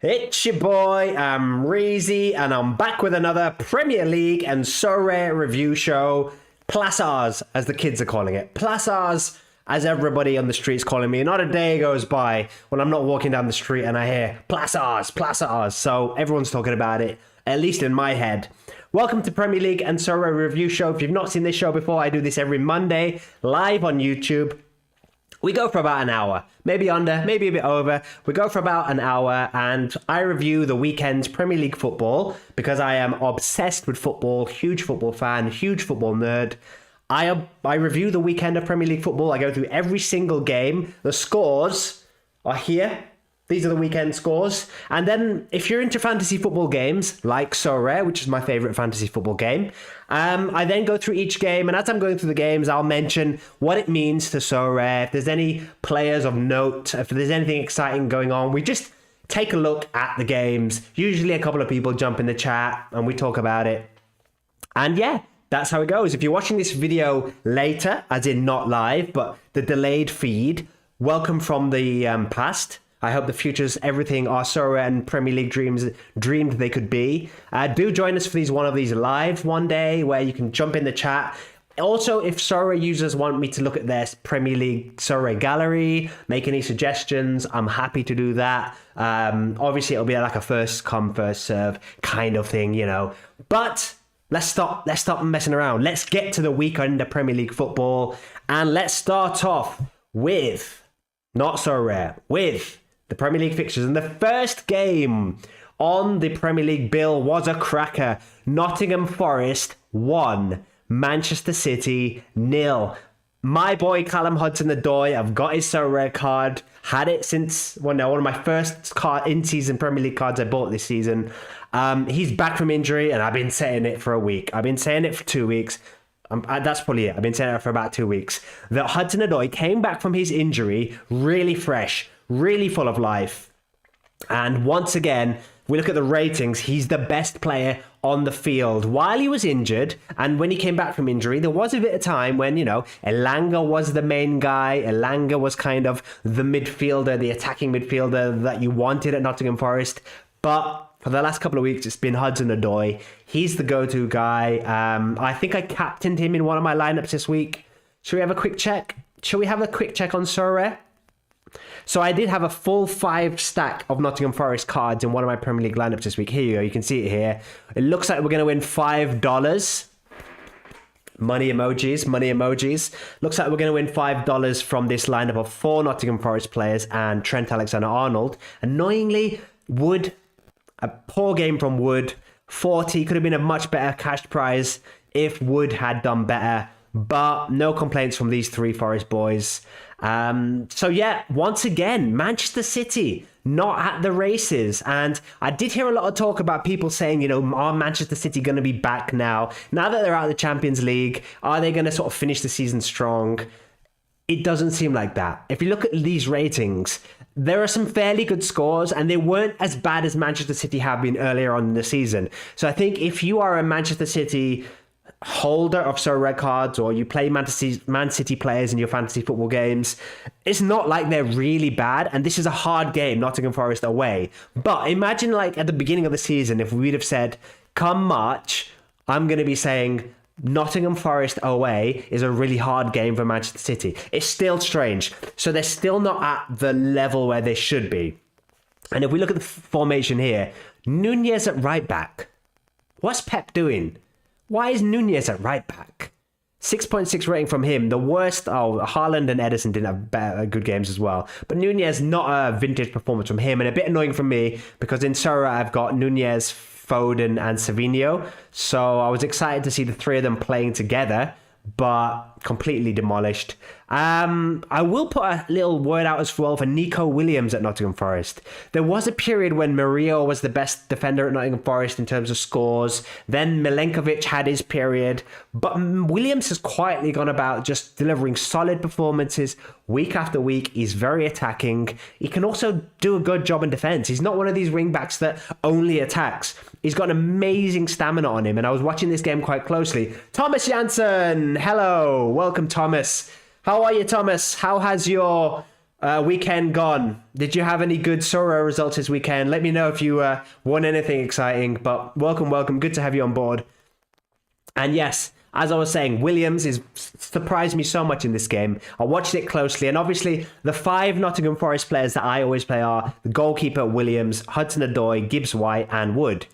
It's your boy, Amreezy, and I'm back with another Premier League and Sorare review show. Plassars, as the kids are calling it. Plassars, as everybody on the street's calling me. Not a day goes by when I'm not walking down the street and I hear Plassars, Plassars. So everyone's talking about it, at least in my head. Welcome to Premier League and Sorare review show. If you've not seen this show before, I do this every Monday, live on YouTube. We go for about an hour, maybe under, maybe a bit over. We go for about an hour and I review the weekend's Premier League football because I am obsessed with football, huge football fan, huge football nerd. I review the weekend of Premier League football. I go through every single game. The scores are here. These are the weekend scores. And then if you're into fantasy football games, like Sorare, which is my favorite fantasy football game, I then go through each game. And as I'm going through the games, I'll mention what it means to Sorare, if there's any players of note, if there's anything exciting going on. We just take a look at the games. Usually a couple of people jump in the chat and we talk about it. And yeah, that's how it goes. If you're watching this video later, as in not live, but the delayed feed, welcome from the past. I hope the future's everything our Sorare and Premier League dreamed they could be. Do join us for one of these live one day where you can jump in the chat. Also, if Sorare users want me to look at their Premier League Sorare gallery, make any suggestions, I'm happy to do that. Obviously, it'll be like a first come, first serve kind of thing, you know. But let's stop messing around. Let's get to the weekend of Premier League football. And let's start off with, not Sorare, with the Premier League fixtures. And the first game on the Premier League bill was a cracker. Nottingham Forest 1, Manchester City 0. My boy Callum Hudson-Odoi, I've got his Sorare card. Had it since, one of my first in-season Premier League cards I bought this season. He's back from injury and I've been saying it for a week. I've been saying it for 2 weeks. That's probably it. I've been saying it for about 2 weeks. That Hudson-Odoi came back from his injury really fresh, really full of life. And once again, we look at the ratings. He's the best player on the field. While he was injured, and when he came back from injury, there was a bit of time when, you know, Elanga was the main guy. Elanga was kind of the midfielder, the attacking midfielder that you wanted at Nottingham Forest. But for the last couple of weeks, it's been Hudson-Odoi. He's the go-to guy. I think I captained him in one of my lineups this week. Should we have a quick check? Shall we have a quick check on Sorare? So I did have a full 5 stack of Nottingham Forest cards in one of my Premier League lineups this week. Here you go. You can see it here. It looks like we're going to win $5. Money emojis, money emojis. Looks like we're going to win $5 from this lineup of 4 Nottingham Forest players and Trent Alexander-Arnold. Annoyingly, Wood, a poor game from Wood. 40 could have been a much better cash prize if Wood had done better. But no complaints from these 3 Forest boys. So yeah, once again, Manchester City not at the races. And I did hear a lot of talk about people saying, you know, are Manchester City going to be back now? Now that they're out of the Champions League, are they going to sort of finish the season strong? It doesn't seem like that. If you look at these ratings, there are some fairly good scores and they weren't as bad as Manchester City have been earlier on in the season. So I think if you are a Manchester City holder of Sorare cards or you play Man City players in your fantasy football games, it's not like they're really bad. And this is a hard game, Nottingham Forest away. But imagine like at the beginning of the season, if we'd have said, come March, I'm going to be saying Nottingham Forest away is a really hard game for Manchester City. It's still strange. So they're still not at the level where they should be. And if we look at the formation here, Nunez at right back. What's Pep doing? Why is Nunez at right back? 6.6 rating from him. The worst, Haaland and Ederson didn't have better, good games as well. But Nunez, not a vintage performance from him. And a bit annoying for me because in Sorare I've got Nunez, Foden and Savinho. So I was excited to see the 3 of them playing together, but completely demolished. I will put a little word out as well for Nico Williams at Nottingham Forest. There was a period when Murillo was the best defender at Nottingham Forest in terms of scores. Then Milenkovic had his period. But Williams has quietly gone about just delivering solid performances week after week. He's very attacking. He can also do a good job in defence. He's not one of these wing backs that only attacks. He's got an amazing stamina on him. And I was watching this game quite closely. Thomas Janssen, hello. Welcome, Thomas. How are you, Thomas? How has your Weekend gone. Did you have any good Sorare results this weekend? Let me know if you won anything exciting. But welcome. Good to have you on board. And yes, as I was saying, Williams is surprised me so much in this game. I watched it closely, and obviously the 5 Nottingham Forest players that I always play are the goalkeeper Williams, Hudson-Odoi, Gibbs-White, and Wood.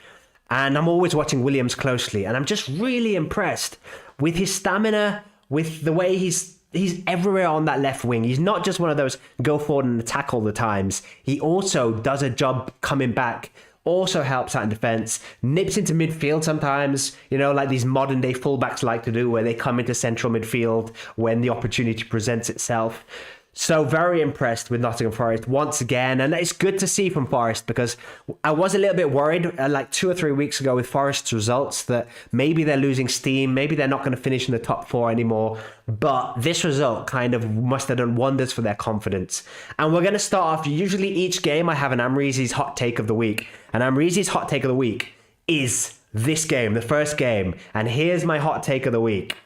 And I'm always watching Williams closely, and I'm just really impressed with his stamina, with the way he's everywhere on that left wing. He's not just one of those go forward and attack all the times. He also does a job coming back, also helps out in defense, nips into midfield sometimes, like these modern day fullbacks like to do, where they come into central midfield when the opportunity presents itself. So very impressed with Nottingham Forest once again, and it's good to see from Forest, because I was a little bit worried like 2 or 3 weeks ago with Forest's results that maybe they're losing steam, maybe they're not going to finish in the top 4 anymore, but this result kind of must have done wonders for their confidence. And we're going to start off, usually each game I have an Amreezy's hot take of the week, and Amreezy's hot take of the week is this game, the first game, and here's my hot take of the week.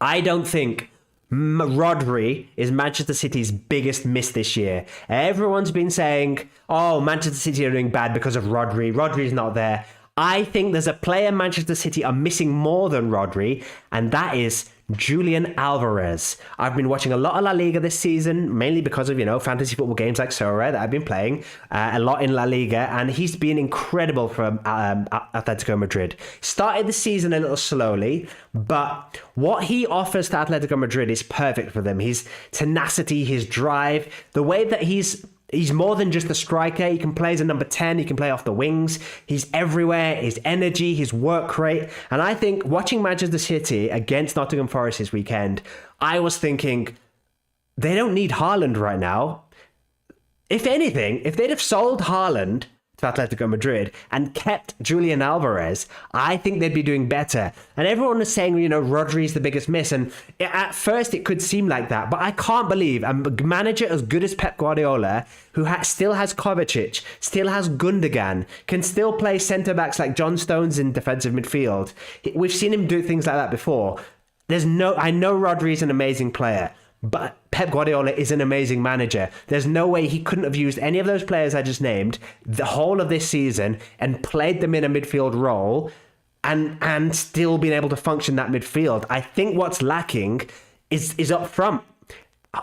I don't think Rodri is Manchester City's biggest miss this year. Everyone's been saying, oh, Manchester City are doing bad because of Rodri. Rodri's not there. I think there's a player Manchester City are missing more than Rodri, and that is Julian Alvarez. I've been watching a lot of La Liga this season, mainly because of, fantasy football games like Sorare that I've been playing a lot in La Liga, and he's been incredible for Atletico Madrid. Started the season a little slowly, but what he offers to Atletico Madrid is perfect for them. His tenacity, his drive, the way that he's more than just a striker. He can play as a number 10. He can play off the wings. He's everywhere. His energy, his work rate. And I think watching Manchester City against Nottingham Forest this weekend, I was thinking, they don't need Haaland right now. If anything, if they'd have sold Haaland to Atletico Madrid and kept Julian Alvarez, I think they'd be doing better. And everyone is saying, Rodri's the biggest miss. And at first it could seem like that, but I can't believe a manager as good as Pep Guardiola, who still has Kovacic, still has Gundogan, can still play centre-backs like John Stones in defensive midfield. We've seen him do things like that before. I know Rodri's an amazing player, but Pep Guardiola is an amazing manager. There's no way he couldn't have used any of those players I just named the whole of this season and played them in a midfield role and still been able to function that midfield. I think what's lacking is up front.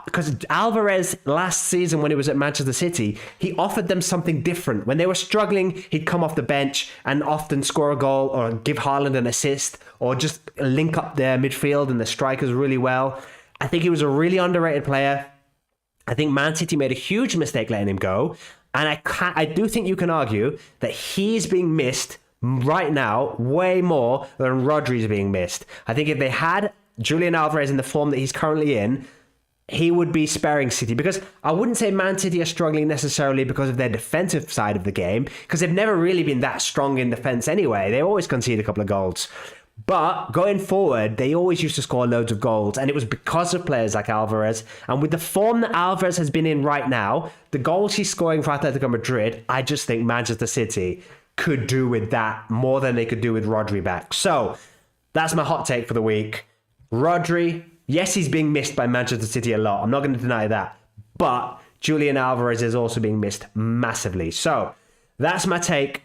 Because Alvarez last season when he was at Manchester City, he offered them something different. When they were struggling, he'd come off the bench and often score a goal or give Haaland an assist or just link up their midfield and the strikers really well. I think he was a really underrated player. I think Man City made a huge mistake letting him go. And I do think you can argue that he's being missed right now way more than Rodri's being missed. I think if they had Julian Alvarez in the form that he's currently in, he would be sparing City, because I wouldn't say Man City are struggling necessarily because of their defensive side of the game, because they've never really been that strong in defense anyway. They always concede a couple of goals. But going forward, they always used to score loads of goals, and it was because of players like Alvarez. And with the form that Alvarez has been in right now, the goals he's scoring for Atletico Madrid, I just think Manchester City could do with that more than they could do with Rodri back. So that's my hot take for the week. Rodri, yes, he's being missed by Manchester City a lot. I'm not going to deny that. But Julian Alvarez is also being missed massively. So that's my take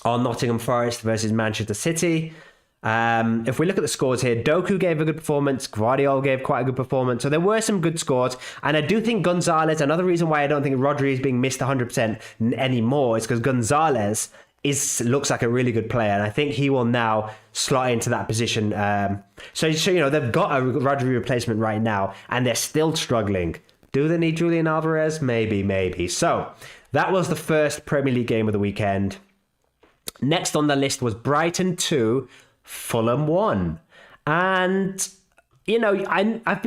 on Nottingham Forest versus Manchester City. If we look at the scores here, Doku gave a good performance, Guardiola gave quite a good performance, so there were some good scores, and I do think Gonzalez, another reason why I don't think Rodri is being missed 100% anymore is because Gonzalez looks like a really good player, and I think he will now slot into that position. So they've got a Rodri replacement right now, and they're still struggling. Do they need Julian Alvarez? Maybe. So that was the first Premier League game of the weekend. Next on the list was Brighton 2, Fulham 1. And I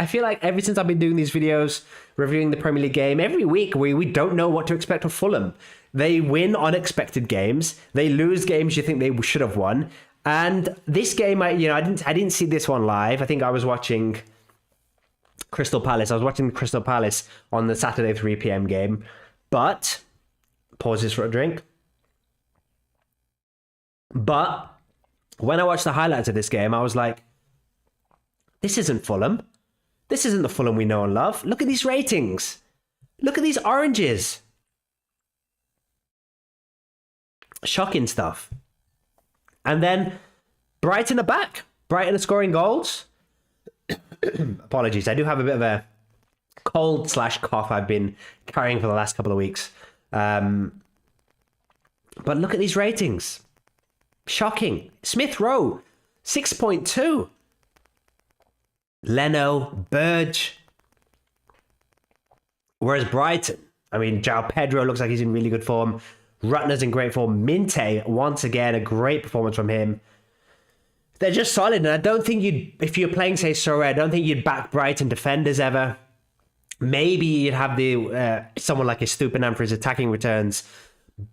feel like ever since I've been doing these videos reviewing the Premier League game, every week we don't know what to expect of Fulham. They win unexpected games, they lose games you think they should have won. And this game, I didn't see this one live. I think I was watching Crystal Palace. I was watching Crystal Palace on the Saturday 3 p.m. game. But pauses for a drink. But when I watched the highlights of this game, I was like, this isn't Fulham. This isn't the Fulham we know and love. Look at these ratings. Look at these oranges. Shocking stuff. And then Brighton are back. Brighton are scoring goals. Apologies, I do have a bit of a cold/cough I've been carrying for the last couple of weeks. But look at these ratings. Shocking. Smith Rowe, 6.2. Leno, Burge. Whereas Brighton, I mean, João Pedro looks like he's in really good form. Rutner's in great form. Minte, once again, a great performance from him. They're just solid, and I don't think if you're playing, say, Sorare, I don't think you'd back Brighton defenders ever. Maybe you'd have the someone like Estupinan for his attacking returns.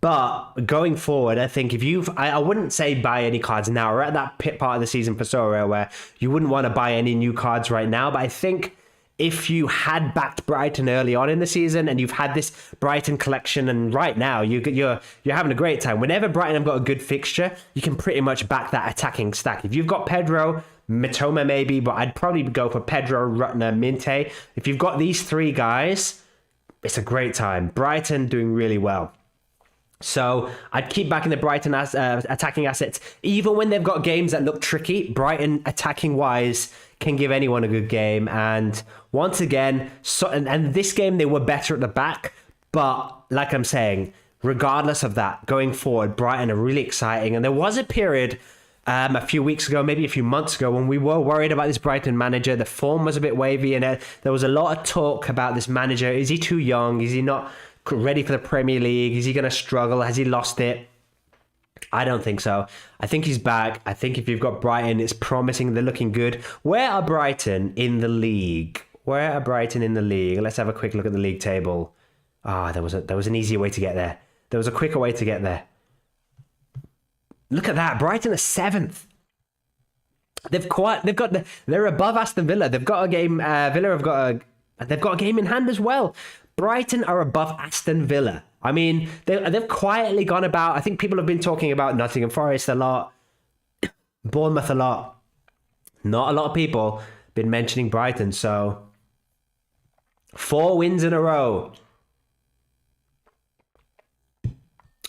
But going forward, I think I wouldn't say buy any cards now. We're at that part of the season for Sorare where you wouldn't want to buy any new cards right now. But I think if you had backed Brighton early on in the season and you've had this Brighton collection, and right now you're having a great time. Whenever Brighton have got a good fixture, you can pretty much back that attacking stack. If you've got Pedro, Mitoma maybe, but I'd probably go for Pedro, Rutner, Minte. If you've got these three guys, it's a great time. Brighton doing really well. So I'd keep backing the Brighton attacking assets. Even when they've got games that look tricky, Brighton attacking-wise can give anyone a good game. And once again, and this game they were better at the back. But like I'm saying, regardless of that, going forward, Brighton are really exciting. And there was a period a few weeks ago, maybe a few months ago, when we were worried about this Brighton manager. The form was a bit wavy, and there was a lot of talk about this manager. Is he too young? Is he not ready for the Premier League? Is he going to struggle? Has he lost it? I don't think so. I think he's back. I think if you've got Brighton, it's promising. They're looking good. Where are Brighton in the league? Where are Brighton in the league? Let's have a quick look at the league table. There was an easier way to get there. There was a quicker way to get there. Look at that. Brighton are 7th. They're above Aston Villa. They've got a game. Villa they've got a game in hand as well. Brighton are above Aston Villa. I mean, they've quietly gone about. I think people have been talking about Nottingham Forest a lot, Bournemouth a lot. Not a lot of people been mentioning Brighton. So 4 wins in a row.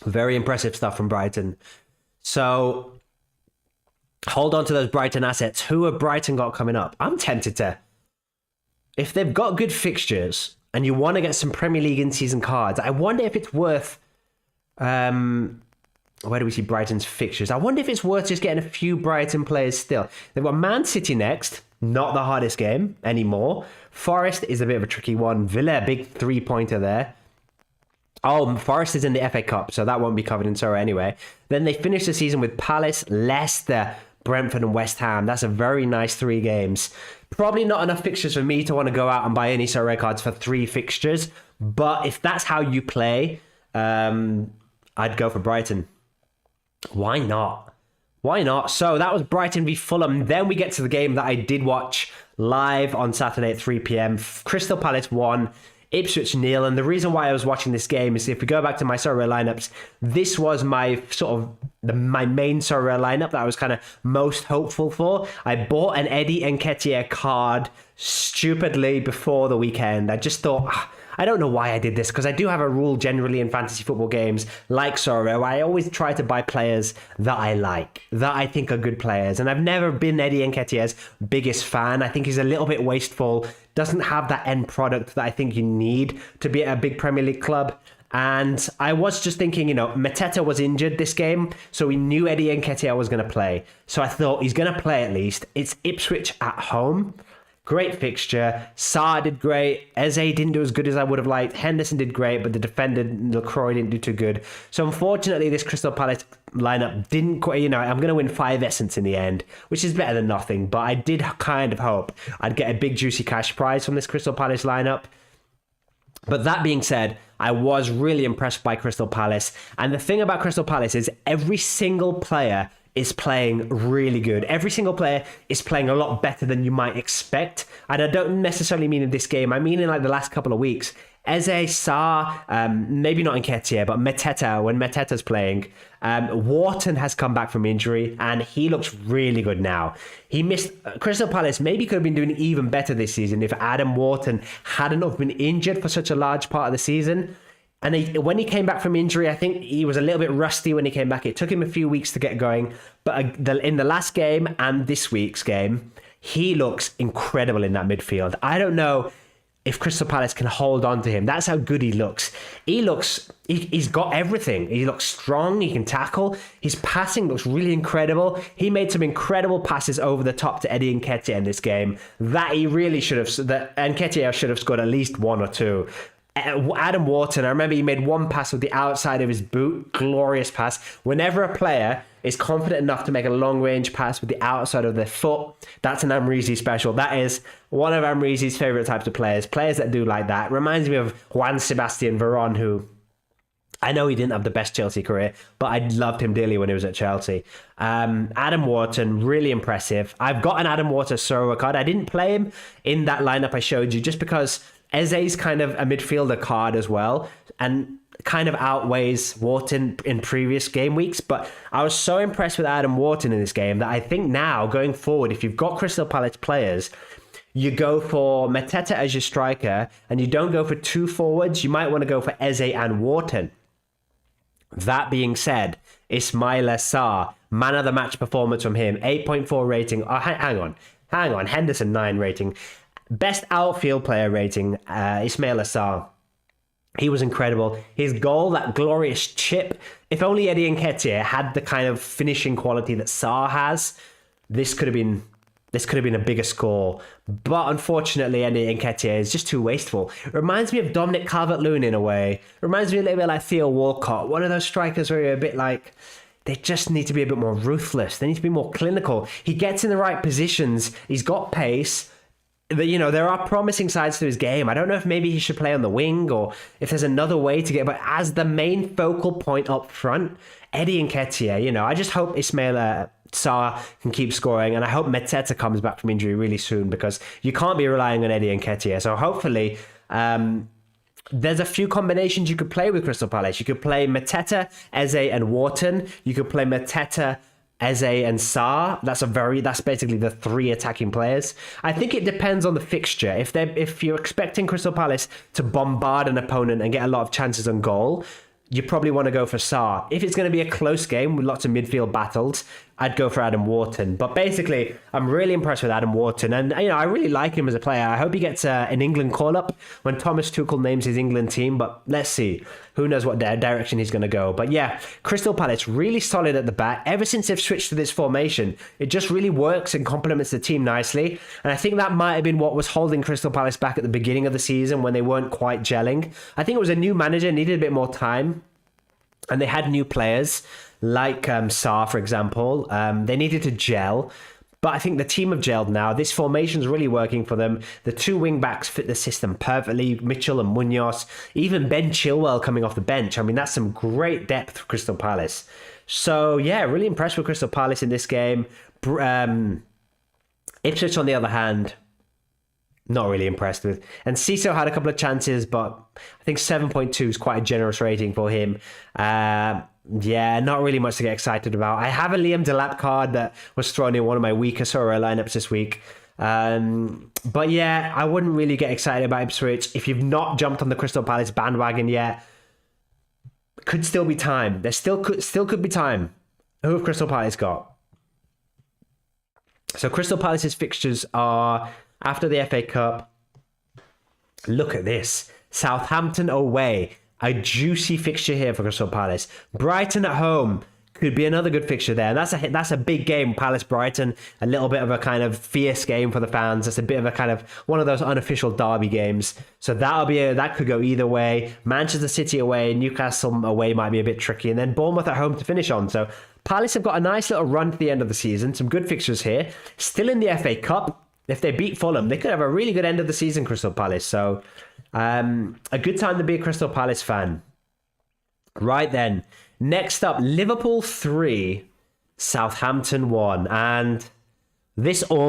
Very impressive stuff from Brighton. So hold on to those Brighton assets. Who have Brighton got coming up? I'm tempted to, if they've got good fixtures and you want to get some Premier League in-season cards, I wonder if it's worth... where do we see Brighton's fixtures? I wonder if it's worth just getting a few Brighton players still. They've got Man City next. Not the hardest game anymore. Forest is a bit of a tricky one. Villa, big 3-pointer there. Oh, Forest is in the FA Cup, so that won't be covered in Sorare anyway. Then they finish the season with Palace, Leicester, Brentford and West Ham. That's a very nice 3 games. Probably not enough fixtures for me to want to go out and buy any Sorare cards for 3 fixtures. But if that's how you play, I'd go for Brighton. Why not? Why not? So that was Brighton v Fulham. Then we get to the game that I did watch live on Saturday at 3 p.m. Crystal Palace 1, Ipswich 0. And the reason why I was watching this game is, if we go back to my Sorare lineups, this was my my main Sorare lineup that I was kind of most hopeful for. I bought an Eddie Nketiah card stupidly before the weekend. I just thought... I don't know why I did this, because I do have a rule generally in fantasy football games like Sorare where I always try to buy players that I like, that I think are good players. And I've never been Eddie Nketiah's biggest fan. I think he's a little bit wasteful, doesn't have that end product that I think you need to be at a big Premier League club. And I was just thinking, Mateta was injured this game, so we knew Eddie Nketiah was going to play. So I thought he's going to play at least. It's Ipswich at home. Great fixture. Sarr did great. Eze didn't do as good as I would have liked. Henderson did great, but the defender, LaCroix, didn't do too good. So unfortunately, this Crystal Palace lineup didn't quite, I'm going to win 5 essence in the end, which is better than nothing. But I did kind of hope I'd get a big juicy cash prize from this Crystal Palace lineup. But that being said, I was really impressed by Crystal Palace. And the thing about Crystal Palace is every single player is playing really good. Every single player is playing a lot better than you might expect. And I don't necessarily mean in this game. I mean in like the last couple of weeks. Eze, Sarr, maybe not Nketiah, but Mateta, when Mateta's playing. Wharton has come back from injury, and he looks really good now. He missed Crystal Palace, maybe could have been doing even better this season if Adam Wharton hadn't have been injured for such a large part of the season. And when he came back from injury, I think he was a little bit rusty when he came back. It took him a few weeks to get going. But in the last game and this week's game, he looks incredible in that midfield. I don't know if Crystal Palace can hold on to him. That's how good he looks. He's got everything. He looks strong. He can tackle. His passing looks really incredible. He made some incredible passes over the top to Eddie Nketiah in this game that he really should have, that Nketiah should have scored at least one or two. Adam Wharton, I remember he made one pass with the outside of his boot. Glorious pass. Whenever a player is confident enough to make a long-range pass with the outside of their foot, that's an Amreezy special. That is one of Amreezy's favourite types of players. Players that do like that. Reminds me of Juan Sebastian Veron, who I know he didn't have the best Chelsea career, but I loved him dearly when he was at Chelsea. Adam Wharton, really impressive. I've got an Adam Wharton Sorare card. I didn't play him in that lineup I showed you just because Eze's kind of a midfielder card as well, and kind of outweighs Wharton in previous game weeks. But I was so impressed with Adam Wharton in this game that I think now, going forward, if you've got Crystal Palace players, you go for Mateta as your striker, and you don't go for two forwards. You might want to go for Eze and Wharton. That being said, Ismaila Sarr, man of the match performance from him, 8.4 rating. Oh, hang on, Henderson 9 rating. Best outfield player rating, Ismaila Sarr. He was incredible. His goal, that glorious chip. If only Eddie Nketiah had the kind of finishing quality that Sarr has, this could have been a bigger score. But unfortunately, Eddie Nketiah is just too wasteful. It reminds me of Dominic Calvert-Lewin in a way. It reminds me a little bit like Theo Walcott. One of those strikers where you're a bit like, they just need to be a bit more ruthless. They need to be more clinical. He gets in the right positions. He's got pace. There are promising sides to his game. I don't know if maybe he should play on the wing or if there's another way to get, but as the main focal point up front, Eddie Nketiah, I just hope Ismaila Sarr can keep scoring, and I hope Mateta comes back from injury really soon, because you can't be relying on Eddie Nketiah. So hopefully, there's a few combinations you could play with Crystal Palace. You could play Mateta, Eze, and Wharton. You could play Mateta, Eze, and Sarr. That's basically the three attacking players. I think it depends on the fixture. If you're expecting Crystal Palace to bombard an opponent and get a lot of chances on goal, you probably want to go for Sarr. If it's going to be a close game with lots of midfield battles, I'd go for Adam Wharton. But basically, I'm really impressed with Adam Wharton, and I really like him as a player. I hope he gets an England call-up when Thomas Tuchel names his England team, but let's see. Who knows what direction he's going to go. But yeah, Crystal Palace really solid at the back. Ever since they've switched to this formation, it just really works and complements the team nicely. And I think that might have been what was holding Crystal Palace back at the beginning of the season when they weren't quite gelling. I think it was a new manager, needed a bit more time, and they had new players like Sarr, for example. They needed to gel, but I think the team have gelled now. This formation's really working for them. The two wing-backs fit the system perfectly, Mitchell and Munoz. Even Ben Chilwell coming off the bench. I mean, that's some great depth for Crystal Palace. So, yeah, really impressed with Crystal Palace in this game. Ipswich, on the other hand, not really impressed with. And Ciso had a couple of chances, but I think 7.2 is quite a generous rating for him. Yeah, not really much to get excited about. I have a Liam Delap card that was thrown in one of my weaker Sorare lineups this week. But yeah, I wouldn't really get excited about Ipswich. If you've not jumped on the Crystal Palace bandwagon yet, could still be time. There still could be time. Who have Crystal Palace got? So Crystal Palace's fixtures are after the FA Cup. Look at this. Southampton away. A juicy fixture here for Crystal Palace. Brighton at home could be another good fixture there. And that's a big game, Palace-Brighton. A little bit of a kind of fierce game for the fans. That's a bit of a kind of one of those unofficial derby games. So that could go either way. Manchester City away, Newcastle away might be a bit tricky. And then Bournemouth at home to finish on. So Palace have got a nice little run to the end of the season. Some good fixtures here. Still in the FA Cup. If they beat Fulham, they could have a really good end of the season, Crystal Palace. So a good time to be a Crystal Palace fan. Right then, next up, Liverpool 3, Southampton 1. And this for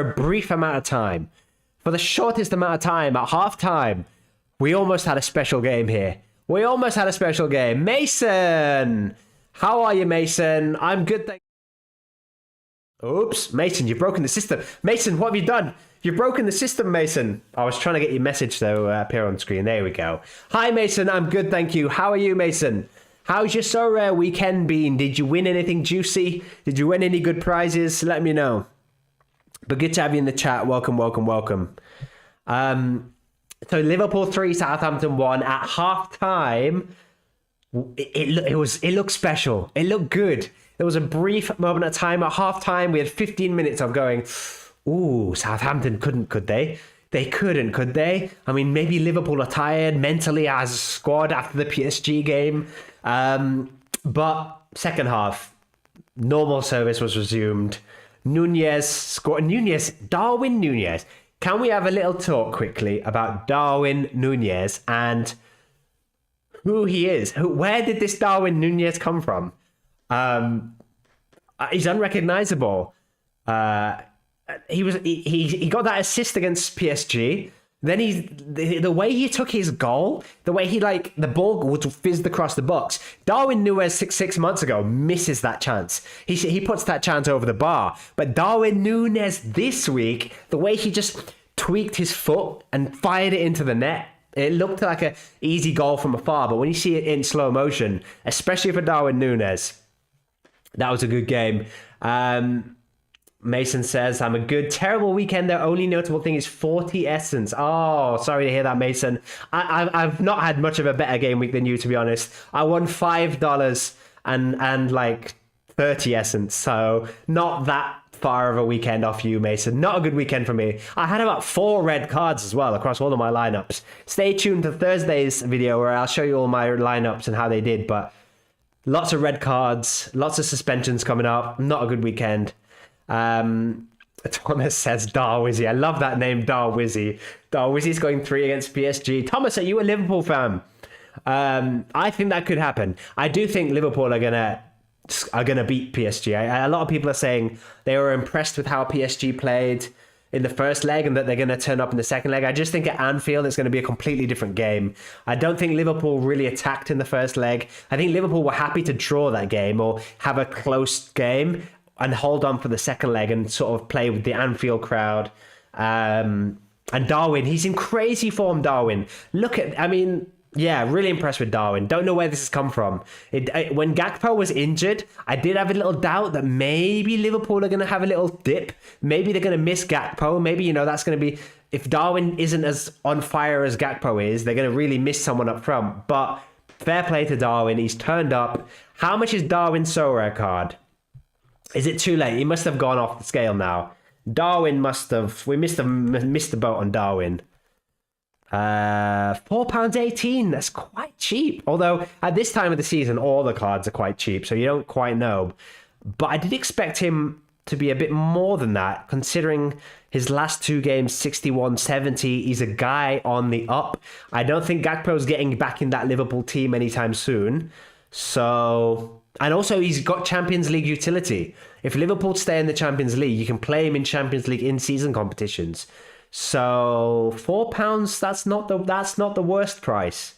a brief amount of time, for the shortest amount of time at halftime, we almost had a special game here. We almost had a special game. Mason! How are you, Mason? I'm good, thank you. Oops, Mason, you've broken the system. Mason, what have you done? You've broken the system, Mason. I was trying to get your message, though, appear on screen. There we go. Hi, Mason. I'm good, thank you. How are you, Mason? How's your Sorare weekend been? Did you win anything juicy? Did you win any good prizes? Let me know. But good to have you in the chat. Welcome, welcome, welcome. So Liverpool 3, Southampton 1 at half time. It looked special. It looked good. There was a brief moment of time at half time. We had 15 minutes of going, ooh, Southampton couldn't, could they? They couldn't, could they? I mean, maybe Liverpool are tired mentally as a squad after the PSG game. But second half, normal service was resumed. Nunez scored. Darwin Nunez. Can we have a little talk quickly about Darwin Nunez and who he is? Where did this Darwin Nunez come from? He's unrecognizable. He got that assist against PSG. Then the way he took his goal, the way the ball would fizzed across the box. Darwin Nunez six months ago misses that chance. He puts that chance over the bar. But Darwin Nunez this week, the way he just tweaked his foot and fired it into the net, it looked like an easy goal from afar. But when you see it in slow motion, especially for Darwin Nunez, that was a good game. Mason says, I'm a good, terrible weekend. The only notable thing is 40 essence. Oh, sorry to hear that, Mason. I've not had much of a better game week than you, to be honest. I won $5 and like 30 essence. So not that far of a weekend off you, Mason. Not a good weekend for me. I had about 4 red cards as well across all of my lineups. Stay tuned to Thursday's video where I'll show you all my lineups and how they did. But lots of red cards, lots of suspensions coming up. Not a good weekend. Thomas says Darwizzy. I love that name, Darwizzy. Darwizzy's going 3 against PSG. Thomas, are you a Liverpool fan? I think that could happen. I do think Liverpool are gonna beat PSG. A lot of people are saying they were impressed with how PSG played in the first leg and that they're going to turn up in the second leg. I just think at Anfield it's going to be a completely different game. I don't think Liverpool really attacked in the first leg. I think Liverpool were happy to draw that game or have a close game and hold on for the second leg and sort of play with the Anfield crowd. And Darwin, he's in crazy form, Darwin. Yeah, really impressed with Darwin. Don't know where this has come from. When Gakpo was injured, I did have a little doubt that maybe Liverpool are going to have a little dip. Maybe they're going to miss Gakpo. Maybe, that's going to be... If Darwin isn't as on fire as Gakpo is, they're going to really miss someone up front. But fair play to Darwin. He's turned up. How much is Darwin's Sorare card? Is it too late? He must have gone off the scale now. Darwin must have... We missed the boat on Darwin. £4.18. That's quite cheap. Although at this time of the season, all the cards are quite cheap, so you don't quite know. But I did expect him to be a bit more than that, considering his last 2 games, 61, 70. He's a guy on the up. I don't think Gakpo's getting back in that Liverpool team anytime soon. So, and also he's got Champions League utility. If Liverpool stay in the Champions League, you can play him in Champions League in-season competitions. So £4, that's not the worst price.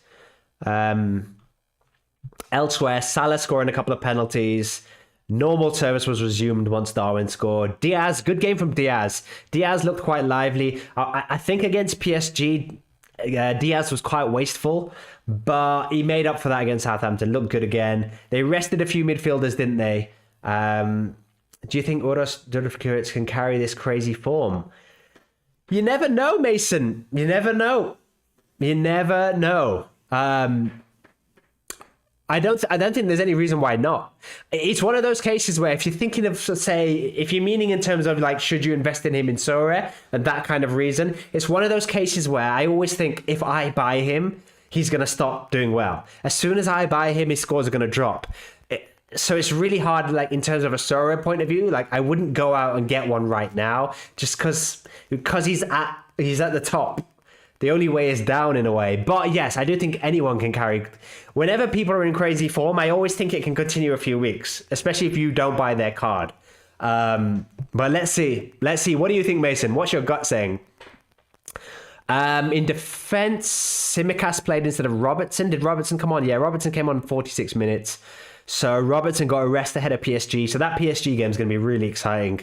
Elsewhere, Salah scoring a couple of penalties. Normal service was resumed once Darwin scored. Diaz, good game from Diaz. Diaz looked quite lively. I think against PSG, Diaz was quite wasteful, but he made up for that against Southampton. Looked good again. They rested a few midfielders, didn't they? Do you think Uros Durifikiewicz can carry this crazy form? You never know, Mason. You never know. You never know. I don't think there's any reason why not. It's one of those cases where if you're thinking of, say, if you're meaning in terms of like, should you invest in him in Sorare and that kind of reason, it's one of those cases where I always think if I buy him, he's going to stop doing well. As soon as I buy him, his scores are going to drop. So it's really hard, like in terms of a Sorare point of view. Like I wouldn't go out and get one right now, just because he's at the top. The only way is down in a way. But yes, I do think anyone can carry. Whenever people are in crazy form, I always think it can continue a few weeks, especially if you don't buy their card. But let's see. What do you think, Mason? What's your gut saying? In defense, Simicast played instead of Robertson. Did Robertson come on? Yeah, Robertson came on 46 minutes. So Robertson got a rest ahead of PSG. So that PSG game is going to be really exciting.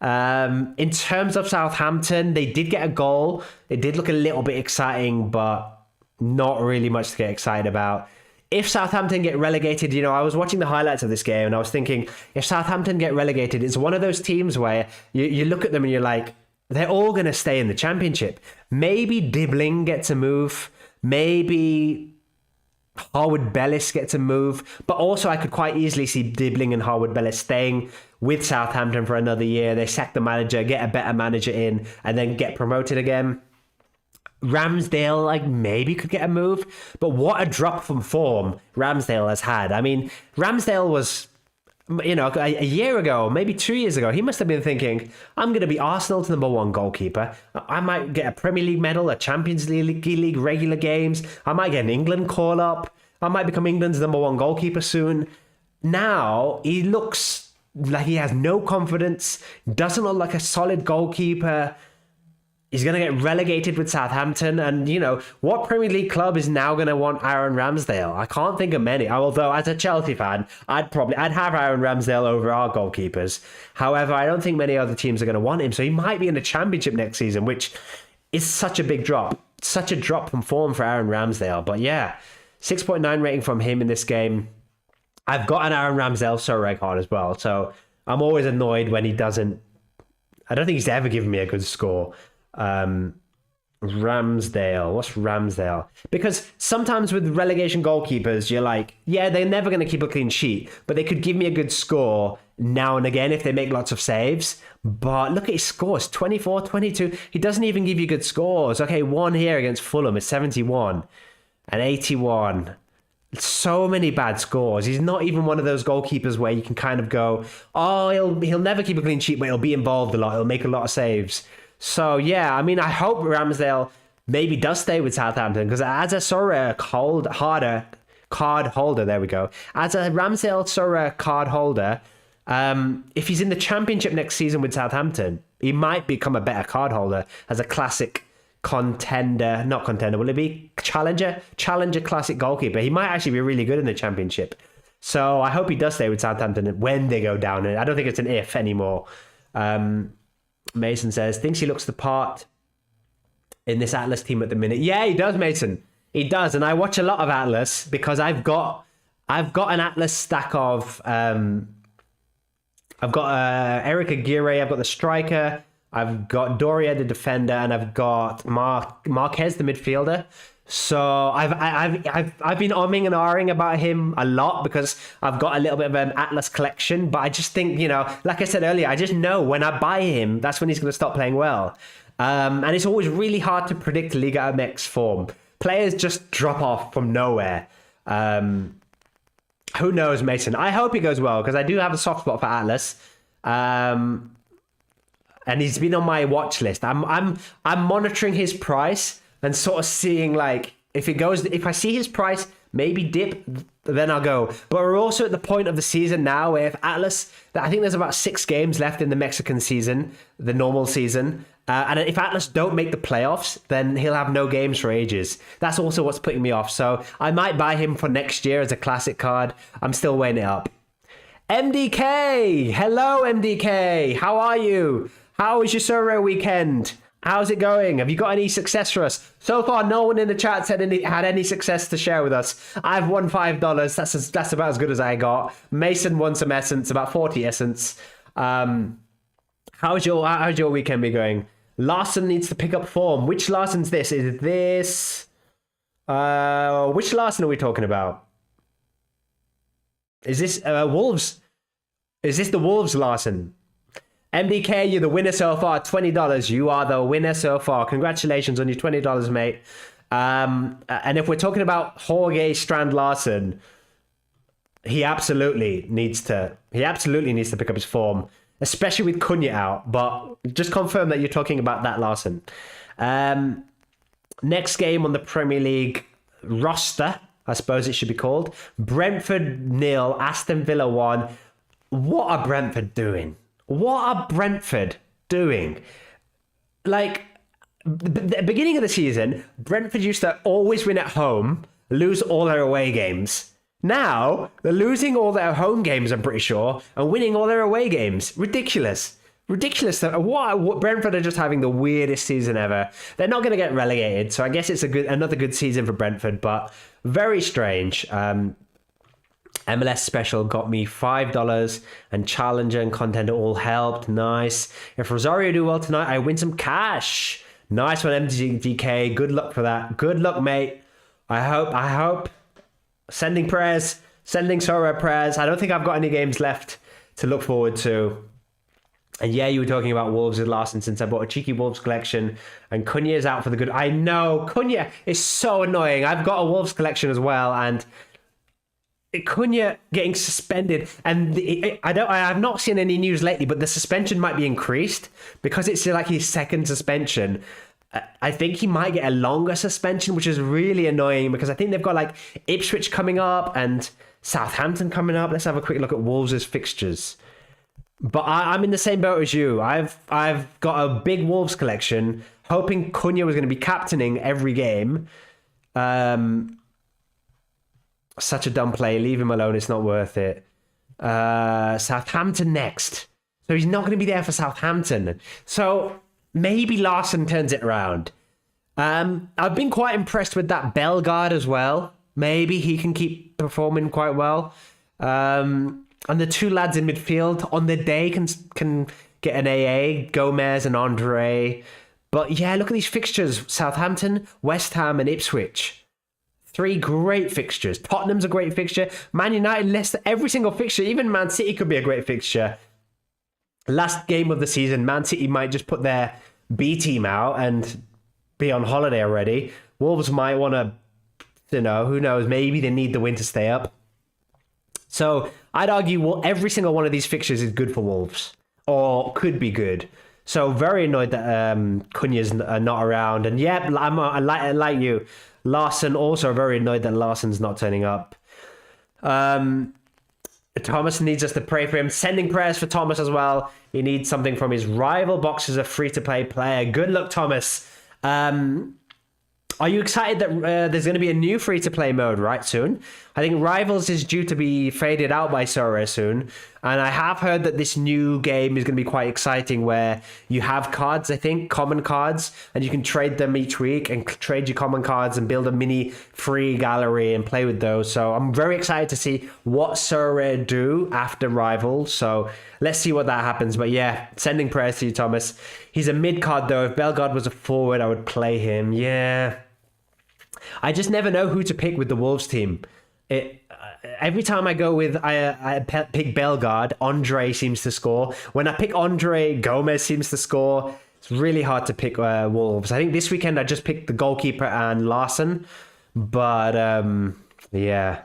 In terms of Southampton, they did get a goal. It did look a little bit exciting, but not really much to get excited about. If Southampton get relegated, I was watching the highlights of this game and I was thinking, if Southampton get relegated, it's one of those teams where you look at them and you're like, they're all going to stay in the Championship. Maybe Dibbling gets a move. Maybe Harwood Bellis gets a move. But also I could quite easily see Dibbling and Harwood Bellis staying with Southampton for another year. They sack the manager, get a better manager in, and then get promoted again. Ramsdale, maybe could get a move. But what a drop from form Ramsdale has had. I mean, Ramsdale was... a year ago, maybe 2 years ago, he must have been thinking, I'm going to be Arsenal's number one goalkeeper. I might get a Premier League medal, a Champions League regular games. I might get an England call-up. I might become England's number one goalkeeper soon. Now, he looks like he has no confidence, doesn't look like a solid goalkeeper. He's going to get relegated with Southampton. And, what Premier League club is now going to want Aaron Ramsdale? I can't think of many. Although, as a Chelsea fan, I'd have Aaron Ramsdale over our goalkeepers. However, I don't think many other teams are going to want him. So he might be in the Championship next season, which is such a big drop. Such a drop from form for Aaron Ramsdale. But yeah, 6.9 rating from him in this game. I've got an Aaron Ramsdale Sorare card as well. So I'm always annoyed when he doesn't... I don't think he's ever given me a good score. Ramsdale. What's Ramsdale? Because sometimes with relegation goalkeepers, you're like, yeah, they're never going to keep a clean sheet, but they could give me a good score now and again if they make lots of saves. But look at his scores, 24, 22. He doesn't even give you good scores. Okay, one here against Fulham is 71 and 81. So many bad scores. He's not even one of those goalkeepers where you can kind of go, oh, he'll never keep a clean sheet, but he'll be involved a lot. He'll make a lot of saves. So, yeah, I mean, I hope Ramsdale maybe does stay with Southampton because as a Sorare card holder, there we go. As a Ramsdale Sorare card holder, if he's in the Championship next season with Southampton, he might become a better card holder as a classic contender. Not contender, will it be challenger? Challenger classic goalkeeper. He might actually be really good in the Championship. So I hope he does stay with Southampton when they go down. And I don't think it's an if anymore. Mason says, thinks he looks the part in this Atlas team at the minute. Yeah, he does, Mason. He does. And I watch a lot of Atlas because I've got an Atlas stack of... I've got Eric Aguirre, I've got the striker, I've got Doria, the defender, and I've got Marquez, the midfielder. So I've been umming and ahhing about him a lot because I've got a little bit of an Atlas collection. But I just think, like I said earlier, I just know when I buy him, that's when he's going to stop playing well. And it's always really hard to predict Liga MX form. Players just drop off from nowhere. Who knows, Mason? I hope he goes well because I do have a soft spot for Atlas. And he's been on my watch list. I'm monitoring his price and sort of seeing if I see his price maybe dip, then I'll go. But we're also at the point of the season now where if Atlas, I think there's about 6 games left in the Mexican season, the normal season. And if Atlas don't make the playoffs, then he'll have no games for ages. That's also what's putting me off. So I might buy him for next year as a classic card. I'm still weighing it up. MDK! Hello, MDK! How are you? How was your Sorare weekend? How's it going? Have you got any success for us? So far, no one in the chat had any success to share with us. I've won $5. That's about as good as I got. Mason won some essence, about 40 essence. How's your weekend been going? Larson needs to pick up form. Which Larson's this? Is this... which Larson are we talking about? Is this Wolves? Is this the Wolves Larson? MDK, you're the winner so far. $20. You are the winner so far. Congratulations on your $20, mate. And if we're talking about Jorge Strand Larson, he absolutely needs to pick up his form, especially with Cunha out. But just confirm that you're talking about that Larson. Next game on the Premier League roster, I suppose it should be called. Brentford 0, Aston Villa 1. What are Brentford doing? What are Brentford doing? the beginning of the season, Brentford used to always win at home, lose all their away games. Now, they're losing all their home games, I'm pretty sure, and winning all their away games. Ridiculous. Ridiculous. What Brentford are just having the weirdest season ever. They're not going to get relegated, so I guess it's another good season for Brentford, but very strange. MLS Special got me $5, and Challenger and content all helped. Nice. If Rosario do well tonight, I win some cash. Nice one, MDK. Good luck for that. Good luck, mate. I hope. Sending prayers. Sending Sorare prayers. I don't think I've got any games left to look forward to. And yeah, you were talking about Wolves with Larson since I bought a cheeky Wolves collection. And Cunha is out for the good. I know. Cunha is so annoying. I've got a Wolves collection as well. And Cunha getting suspended, and I have not seen any news lately, but the suspension might be increased because it's like his second suspension. I think he might get a longer suspension, which is really annoying because I think they've got like Ipswich coming up and Southampton coming up. Let's have a quick look at Wolves' fixtures. But I'm in the same boat as you. I've got a big Wolves collection, hoping Cunha was going to be captaining every game. Such a dumb play. Leave him alone. It's not worth it. Southampton next. So he's not going to be there for Southampton. So maybe Larson turns it around. I've been quite impressed with that Bellegarde as well. Maybe he can keep performing quite well. And the two lads in midfield on the day can get an AA. Gomez and Andre. But yeah, look at these fixtures. Southampton, West Ham and Ipswich. 3 great fixtures. Tottenham's a great fixture. Man United, Leicester, every single fixture. Even Man City could be a great fixture. Last game of the season, Man City might just put their B team out and be on holiday already. Wolves might want to, who knows, maybe they need the win to stay up. So I'd argue every single one of these fixtures is good for Wolves, or could be good. So very annoyed that Cunha's not around. And yeah, I like you. Larson, also very annoyed that Larson's not turning up. Thomas needs us to pray for him. Sending prayers for Thomas as well. He needs something from his rival box as a free-to-play player. Good luck, Thomas. Are you excited that there's going to be a new free-to-play mode right soon? I think Rivals is due to be faded out by Sorare soon. And I have heard that this new game is going to be quite exciting where you have cards, I think, common cards, and you can trade them each week and trade your common cards and build a mini free gallery and play with those. So I'm very excited to see what Sorare do after Rivals. So let's see what that happens. But yeah, sending prayers to you, Thomas. He's a mid-card though. If Bellegarde was a forward, I would play him. Yeah. I just never know who to pick with the Wolves team. Every time I go with, I pick Bellegarde, Andre seems to score. When I pick Andre, Gomez seems to score. It's really hard to pick Wolves. I think this weekend I just picked the goalkeeper and Larson. But yeah.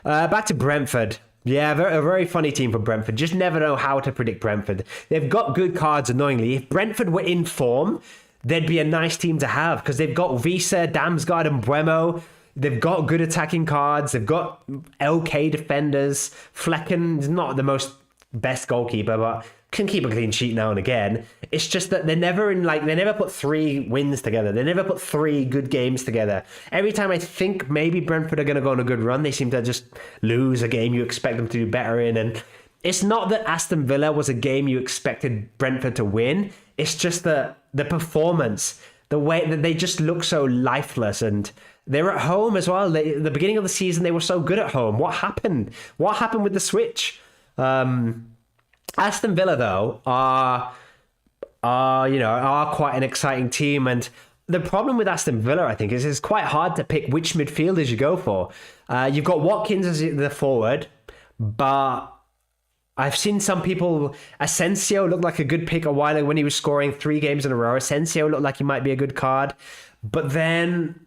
Back to Brentford. Yeah, a very funny team for Brentford. Just never know how to predict Brentford. They've got good cards, annoyingly. If Brentford were in form, they'd be a nice team to have because they've got Visa, Damsgaard and Bremo. They've got good attacking cards. They've got okay defenders. Flecken is not the best goalkeeper, but can keep a clean sheet now and again. It's just that they never put 3 wins together. They never put 3 good games together. Every time I think maybe Brentford are going to go on a good run, they seem to just lose a game you expect them to do better in. And it's not that Aston Villa was a game you expected Brentford to win. It's just the performance, the way that they just look so lifeless, and they're at home as well. The beginning of the season, they were so good at home. What happened? What happened with the switch? Aston Villa, though, are quite an exciting team. And the problem with Aston Villa, I think, is it's quite hard to pick which midfielders you go for. You've got Watkins as the forward, but I've seen some people. Asensio looked like a good pick a while ago when he was scoring 3 games in a row. Asensio looked like he might be a good card. But then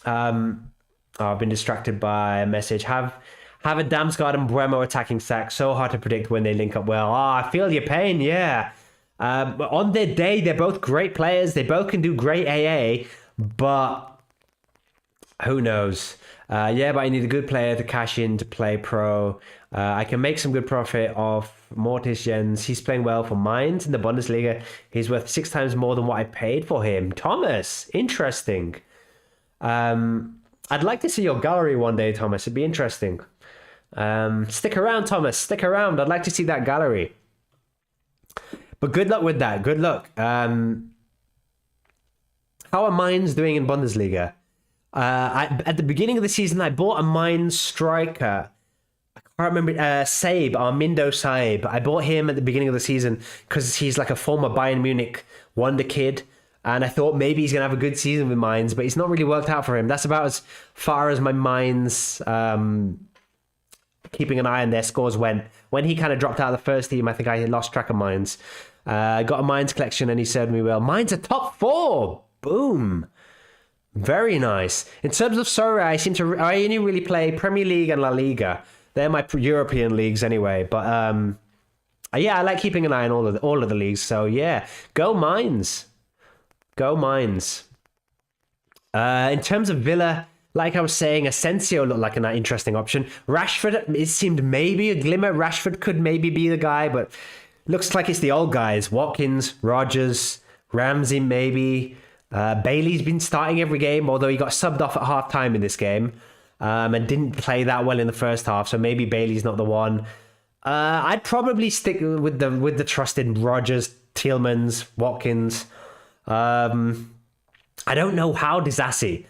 I've been distracted by a message. Have a Damsgaard and Bremo attacking sack. So hard to predict when they link up well. I feel your pain, yeah. On their day, they're both great players. They both can do great AA, but who knows? But I need a good player to cash in to play pro. I can make some good profit off Mortis Jens. He's playing well for Mainz in the Bundesliga. He's worth 6 times more than what I paid for him. Thomas, interesting. I'd like to see your gallery one day, Thomas. It'd be interesting. Stick around, Thomas. Stick around. I'd like to see that gallery. But good luck with that. Good luck. How are Mainz doing in Bundesliga? At the beginning of the season, I bought a Mainz striker. I can't remember. Saib, Armindo Saib. I bought him at the beginning of the season because he's like a former Bayern Munich wonder kid. And I thought maybe he's going to have a good season with Mainz, but it's not really worked out for him. That's about as far as my Mainz keeping an eye on their scores went. When he kind of dropped out of the first team, I think I lost track of Mainz. I got a Mainz collection and he served me well. Mainz are top 4. Boom. Very nice. In terms of Sorare, I only really play Premier League and La Liga. They're my European leagues anyway. But yeah, I like keeping an eye on all of the leagues. So yeah, go Mainz. Go Mainz. In terms of Villa, like I was saying, Asensio looked like an interesting option. Rashford, it seemed maybe a glimmer. Rashford could maybe be the guy, but looks like it's the old guys. Watkins, Rodgers, Ramsey maybe. Bailey's been starting every game, although he got subbed off at half-time in this game and didn't play that well in the first half, so maybe Bailey's not the one. I'd probably stick with the trusted Rodgers, Tielemans, Watkins. I don't know how Disasi.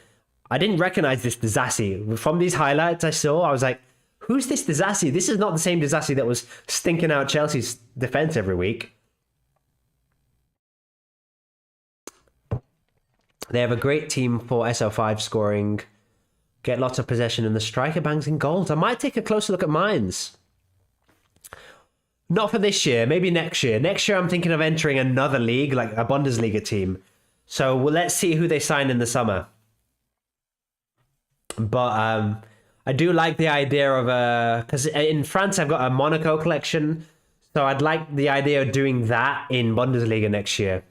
I didn't recognize this Disasi. From these highlights I saw, I was like, who's this Disasi? This is not the same Disasi that was stinking out Chelsea's defense every week. They have a great team for SO5 scoring. Get lots of possession and the striker bangs in goals. I might take a closer look at Mainz. Not for this year, maybe next year. Next year I'm thinking of entering another league, like a Bundesliga team. So let's see who they sign in the summer. But I do like the idea of because in France I've got a Monaco collection. So I'd like the idea of doing that in Bundesliga next year.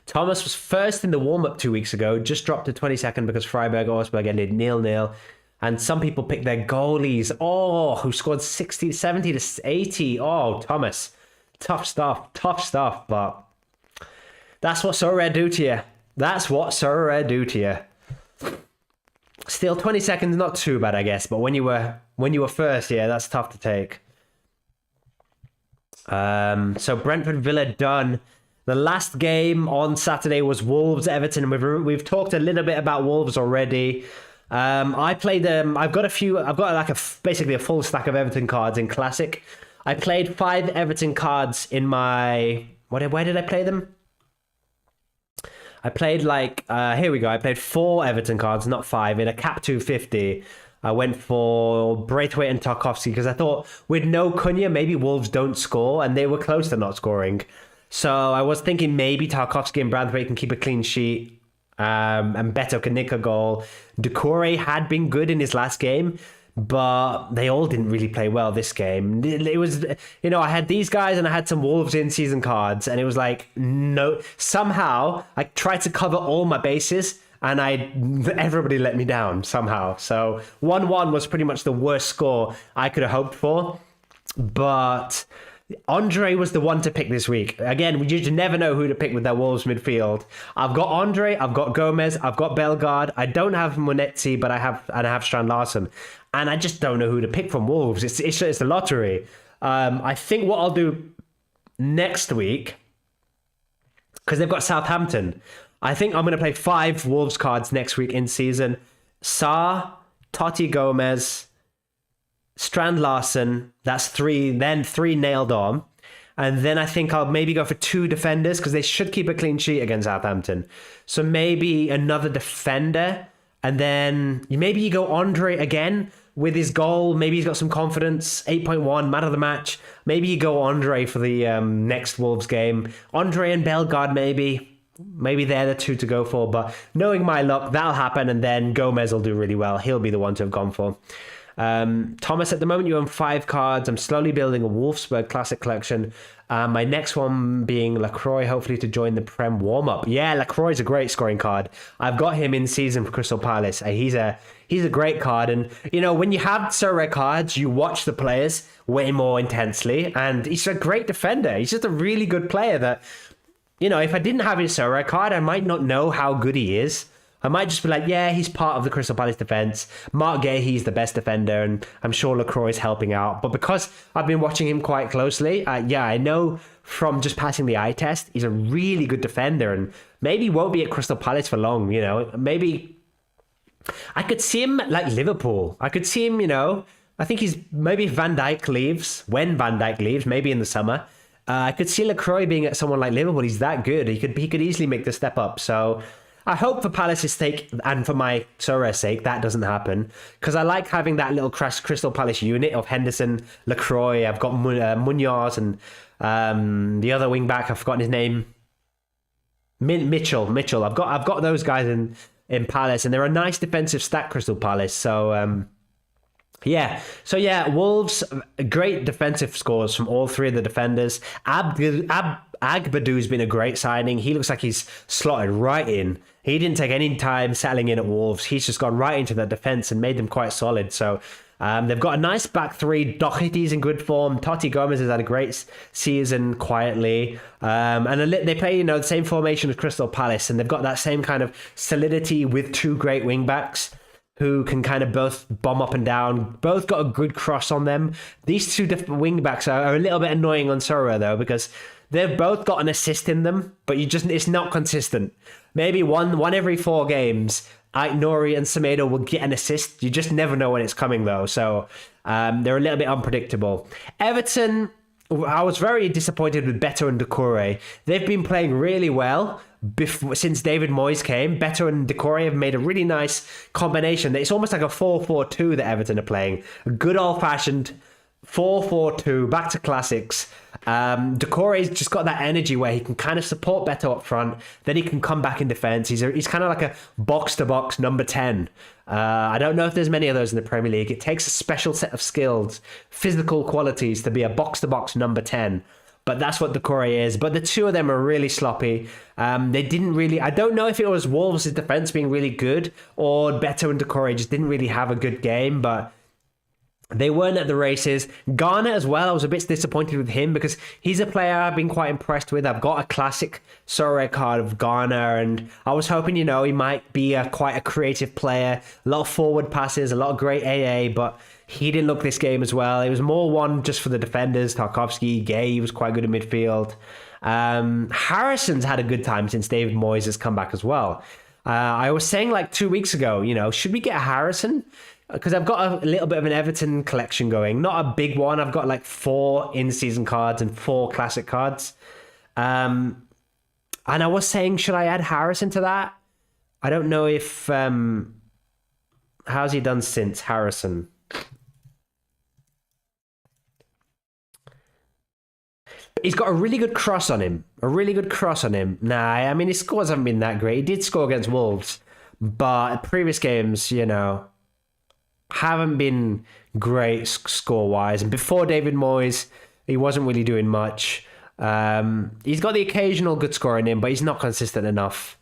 Thomas was first in the warm-up 2 weeks ago, just dropped to 22nd because Freiburg Augsburg ended 0-0. And some people picked their goalies, who scored 60, 70 to 80. Oh, Thomas. Tough stuff, but that's what Sorare do to you. That's what Sorare do to you. Still, 20 seconds, not too bad, I guess. But when you were first, yeah, that's tough to take. So Brentford Villa done. The last game on Saturday was Wolves Everton, and we've talked a little bit about Wolves already. I played them. I've got basically a full stack of Everton cards in Classic. I played 5 Everton cards in my where did I play them? I played here we go. I played 4 Everton cards, not 5, in a cap 250. I went for Braithwaite and Tarkowski because I thought with no Cunha, maybe Wolves don't score, and they were close to not scoring. So I was thinking maybe Tarkowski and Braithwaite can keep a clean sheet, and Beto can nick a goal. Doucouré had been good in his last game, but they all didn't really play well this game. It was, I had these guys and I had some Wolves in-season cards, and it was like, no, somehow I tried to cover all my bases, and everybody let me down somehow. So 1-1 was pretty much the worst score I could have hoped for, but Andre was the one to pick this week. Again, we just never know who to pick with their Wolves midfield. I've got Andre, I've got Gomez, I've got Bellegarde. I don't have Monetti, but I have Strand Larsen. And I just don't know who to pick from Wolves. It's the lottery. I think what I'll do next week, because they've got Southampton, I think I'm going to play 5 Wolves cards next week in season. Sarr, Totti Gomez, Strand Larsen, that's 3, then 3 nailed on. And then I think I'll maybe go for 2 defenders because they should keep a clean sheet against Southampton. So maybe another defender. And then maybe you go Andre again with his goal. Maybe he's got some confidence. 8.1, man of the match. Maybe you go Andre for the next Wolves game. Andre and Bellegarde maybe. Maybe they're the 2 to go for. But knowing my luck, that'll happen. And then Gomez will do really well. He'll be the one to have gone for. Thomas, at the moment you own 5 cards. I'm slowly building a Wolfsburg Classic collection. My next one being Lacroix, hopefully to join the Prem warm-up. Yeah, Lacroix is a great scoring card. I've got him in season for Crystal Palace. He's a great card. And, you know, when you have Sorare cards, you watch the players way more intensely. And he's a great defender. He's just a really good player that, you know, if I didn't have his Sorare card, I might not know how good he is. I might just be like, yeah, he's part of the Crystal Palace defense. Mark Gay, he's the best defender, and I'm sure Lacroix is helping out. But because I've been watching him quite closely, yeah, I know from just passing the eye test, he's a really good defender, and maybe won't be at Crystal Palace for long, you know. Maybe I could see him like Liverpool. I could see him, you know, I think he's maybe Van Dijk leaves, when Van Dijk leaves, maybe in the summer. I could see Lacroix being at someone like Liverpool. He's that good. He could easily make the step up. So I hope for Palace's sake and for my Sorare's sake that doesn't happen, because I like having that little Crystal Palace unit of Henderson, Lacroix. I've got Munoz and the other wing back. I've forgotten his name. Mitchell. I've got those guys in Palace, and they're a nice defensive stack, Crystal Palace. So yeah. So yeah, Wolves, great defensive scores from all 3 of the defenders. Agbadu's been a great signing. He looks like he's slotted right in. He didn't take any time settling in at Wolves. He's just gone right into the defense and made them quite solid. So they've got a nice back 3. Doherty's in good form. Totti Gomez has had a great season quietly. And they play, you know, the same formation as Crystal Palace, and they've got that same kind of solidity with 2 great wing backs who can kind of both bomb up and down. Both got a good cross on them. These 2 different wing backs are a little bit annoying on Sorare though, because they've both got an assist in them, but it's not consistent. Maybe one every 4 games, Nori and Semedo will get an assist. You just never know when it's coming though. So they're a little bit unpredictable. Everton, I was very disappointed with Beto and Doucouré. They've been playing really well since David Moyes came. Beto and Doucouré have made a really nice combination. It's almost like a 4-4-2 that Everton are playing. A good old-fashioned 4-4-2, back to classics. Doucouré's just got that energy where he can kind of support Beto up front, then he can come back in defence. He's kind of like a box-to-box number 10. I don't know if there's many of those in the Premier League. It takes a special set of skills, physical qualities to be a box-to-box number 10. But that's what Doucouré is. But the 2 of them are really sloppy. They didn't really... I don't know if it was Wolves' defence being really good or Beto and Doucouré just didn't really have a good game, but they weren't at the races. Garner as well, I was a bit disappointed with him because he's a player I've been quite impressed with. I've got a classic Sorare card of Garner, and I was hoping, you know, he might be quite a creative player. A lot of forward passes, a lot of great AA, but he didn't look this game as well. It was more one just for the defenders. Tarkovsky, Gay was quite good in midfield. Harrison's had a good time since David Moyes has come back as well. I was saying like 2 weeks ago, you know, should we get a Harrison? Because I've got a little bit of an Everton collection going. Not a big one. I've got like 4 in-season cards and 4 classic cards. And I was saying, should I add Harrison to that? I don't know if... how's he done since, Harrison? He's got a really good cross on him. Nah, I mean, his scores haven't been that great. He did score against Wolves. But previous games, you know, haven't been great score-wise. And before David Moyes, he wasn't really doing much. He's got the occasional good score in him, but he's not consistent enough.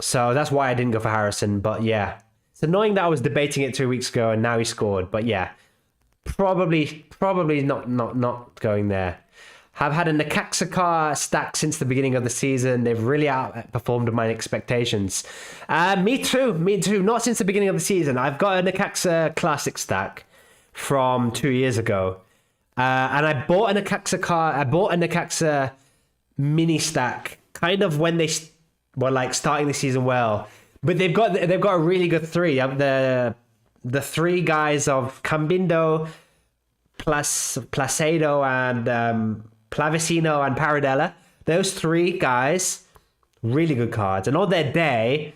So that's why I didn't go for Harrison. But yeah, it's annoying that I was debating it 2 weeks ago and now he scored. But yeah, probably not going there. Have had a Necaxa stack since the beginning of the season. They've really outperformed my expectations. Me too. Not since the beginning of the season. I've got a Necaxa classic stack from 2 years ago. And I bought a Necaxa mini stack kind of when they were like starting the season well. But they've got a really good 3. The 3 guys of Cambindo, Placido, and Plavicino and Paradella. Those 3 guys, really good cards. And on their day,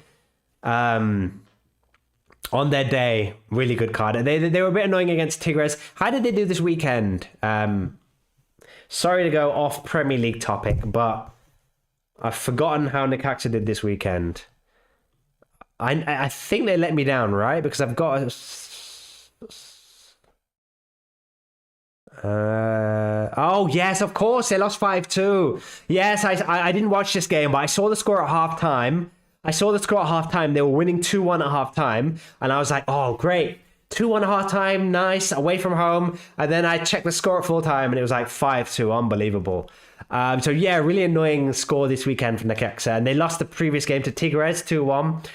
really good card. And they were a bit annoying against Tigres. How did they do this weekend? Sorry to go off Premier League topic, but I've forgotten how Necaxa did this weekend. I think they let me down, right? Because I've got oh yes, of course they lost 5-2. Yes, I didn't watch this game, but I saw the score at halftime. They were winning 2-1 at halftime, and I was like, oh great. 2-1 at halftime, nice, away from home. And then I checked the score at full time and it was like 5-2, unbelievable. So yeah, really annoying score this weekend from Necaxa. And they lost the previous game to Tigres 2-1.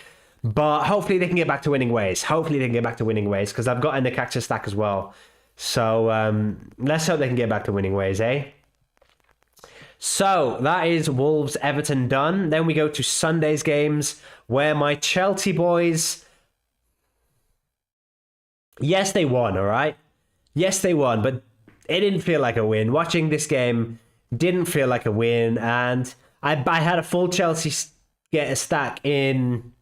But hopefully they can get back to winning ways. Because I've got a Necaxa stack as well. So let's hope they can get back to winning ways, eh? So that is Wolves Everton done. Then we go to Sunday's games where my Chelsea boys, yes, they won, all right? Yes, they won, but it didn't feel like a win. Watching this game didn't feel like a win, and I had a full Chelsea get a stack in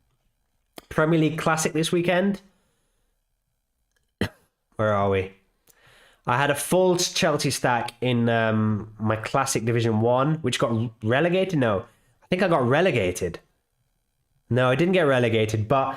Premier League Classic this weekend. Where are we? I had a full Chelsea stack in my Classic Division 1, which got relegated. No, I think I got relegated. No, I didn't get relegated, but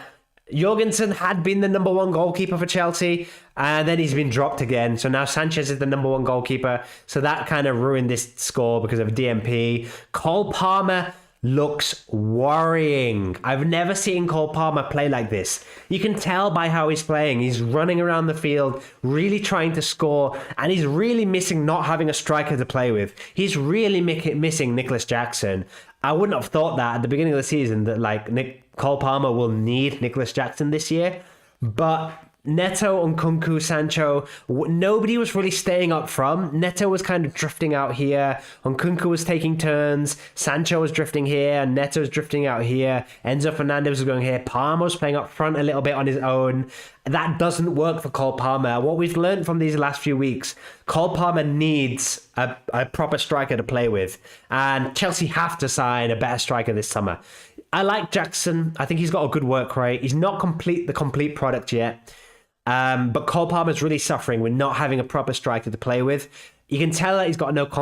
Jorgensen had been the number one goalkeeper for Chelsea, and then he's been dropped again. So now Sanchez is the number one goalkeeper. So that kind of ruined this score because of DMP. Cole Palmer looks worrying. I've never seen Cole Palmer play like this. You can tell by how he's playing. He's running around the field, really trying to score, and he's really missing not having a striker to play with. He's really missing Nicholas Jackson. I wouldn't have thought that at the beginning of the season that Cole Palmer will need Nicholas Jackson this year, but Neto, Nkunku, Sancho, nobody was really staying up front. Neto was kind of drifting out here. Nkunku was taking turns. Sancho was drifting here. Neto was drifting out here. Enzo Fernandez was going here. Palmer was playing up front a little bit on his own. That doesn't work for Cole Palmer. What we've learned from these last few weeks, Cole Palmer needs a proper striker to play with. And Chelsea have to sign a better striker this summer. I like Jackson. I think he's got a good work rate. He's not the complete product yet. But Cole Palmer's really suffering with not having a proper striker to play with. You can tell that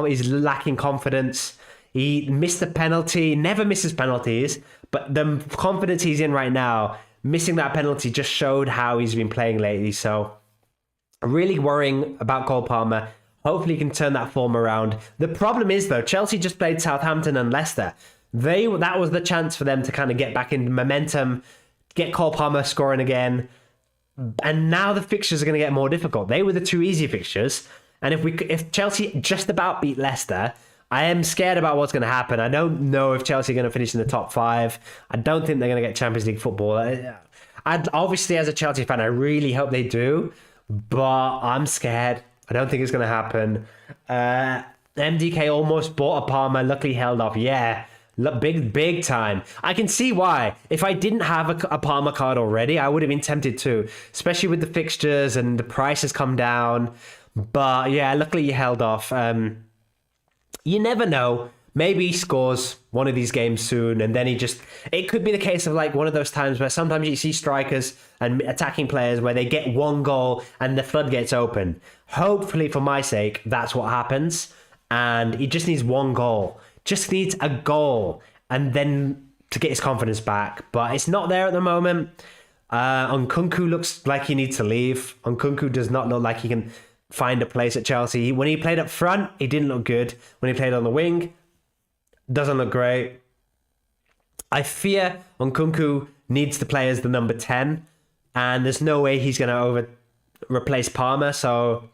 he's lacking confidence. He missed the penalty, never misses penalties, but the confidence he's in right now, missing that penalty just showed how he's been playing lately. So really worrying about Cole Palmer. Hopefully he can turn that form around. The problem is though, Chelsea just played Southampton and Leicester. That was the chance for them to kind of get back into momentum, get Cole Palmer scoring again. And now the fixtures are going to get more difficult. They were the two easy fixtures. And if Chelsea just about beat Leicester, I am scared about what's going to happen. I don't know if Chelsea are going to finish in the top 5. I don't think they're going to get Champions League football. Obviously, as a Chelsea fan, I really hope they do. But I'm scared. I don't think it's going to happen. MDK almost bought a Palmer. Luckily held off. Yeah. Big time. I can see why. If I didn't have a Palmer card already, I would have been tempted to, especially with the fixtures and the price has come down. But yeah, luckily you held off. You never know. Maybe he scores one of these games soon, and then it could be the case of like one of those times where sometimes you see strikers and attacking players where they get one goal and the floodgates open. Hopefully, for my sake, that's what happens. And he just needs one goal. Just needs a goal and then to get his confidence back. But it's not there at the moment. Nkunku looks like he needs to leave. Nkunku does not look like he can find a place at Chelsea. When he played up front, he didn't look good. When he played on the wing, doesn't look great. I fear Nkunku needs to play as the number 10. And there's no way he's going to replace Palmer. So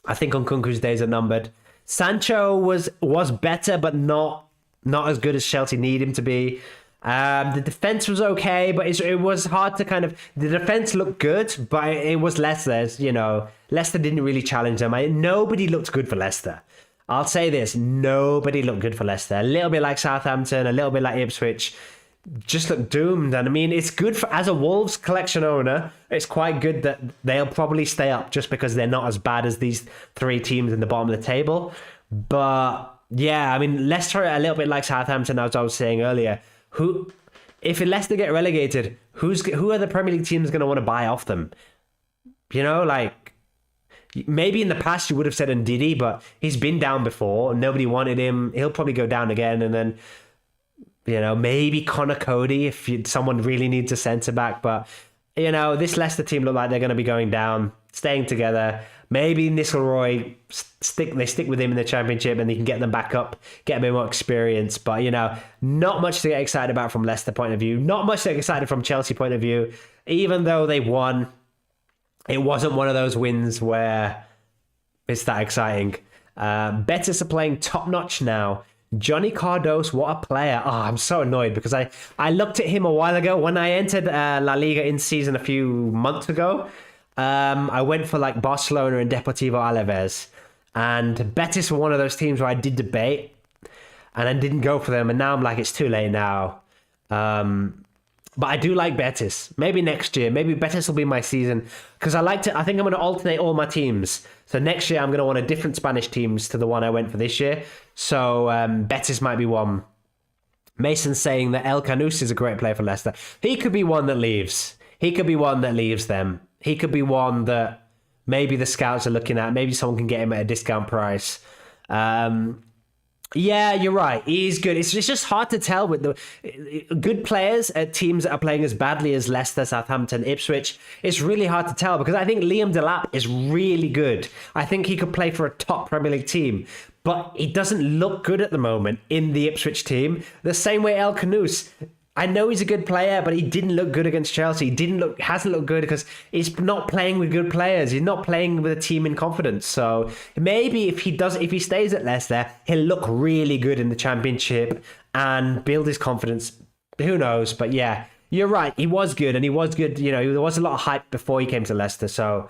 I think Nkunku's days are numbered. Sancho was better, but not as good as Chelsea need him to be. The defense was okay, but it was hard to kind of... The defense looked good, but it was Leicester's, Leicester didn't really challenge them. Nobody looked good for Leicester. I'll say this, nobody looked good for Leicester. A little bit like Southampton, a little bit like Ipswich. Just look doomed. And I mean, it's good as a Wolves collection owner, it's quite good that they'll probably stay up just because they're not as bad as these 3 teams in the bottom of the table. But yeah, I mean, Leicester a little bit like Southampton, as I was saying earlier. If Leicester get relegated, who are the Premier League teams going to want to buy off them? Maybe in the past you would have said Ndidi, but he's been down before. Nobody wanted him. He'll probably go down again, and then maybe Connor Cody if someone really needs a centre back. But, this Leicester team look like they're going to be going down, staying together. Maybe Nistelrooy, they stick with him in the Championship and they can get them back up, get a bit more experience. But, not much to get excited about from Leicester point of view. Not much to get excited from Chelsea point of view. Even though they won, it wasn't one of those wins where it's that exciting. Betis are playing top-notch now. Johnny Cardos, what a player. Oh, I'm so annoyed because I looked at him a while ago. When I entered La Liga in season a few months ago, I went for like Barcelona and Deportivo Alaves. And Betis were one of those teams where I did debate and I didn't go for them. And now I'm like, it's too late now. But I do like Betis. Maybe next year. Maybe Betis will be my season. Because I think I'm going to alternate all my teams. So next year I'm going to want a different Spanish teams to the one I went for this year. So Betis might be one. Mason's saying that El Canus is a great player for Leicester. He could be one that leaves. He could be one that leaves them. He could be one that maybe the scouts are looking at. Maybe someone can get him at a discount price. Yeah, you're right. He's good. It's just hard to tell with the good players at teams that are playing as badly as Leicester, Southampton, Ipswich. It's really hard to tell because I think Liam Delap is really good. I think he could play for a top Premier League team, but he doesn't look good at the moment in the Ipswich team. The same way El Canus. I know he's a good player, but he didn't look good against Chelsea. He hasn't looked good because he's not playing with good players. He's not playing with a team in confidence. So maybe if he stays at Leicester, he'll look really good in the Championship and build his confidence. Who knows? But yeah, you're right. He was good, and he was good. There was a lot of hype before he came to Leicester. So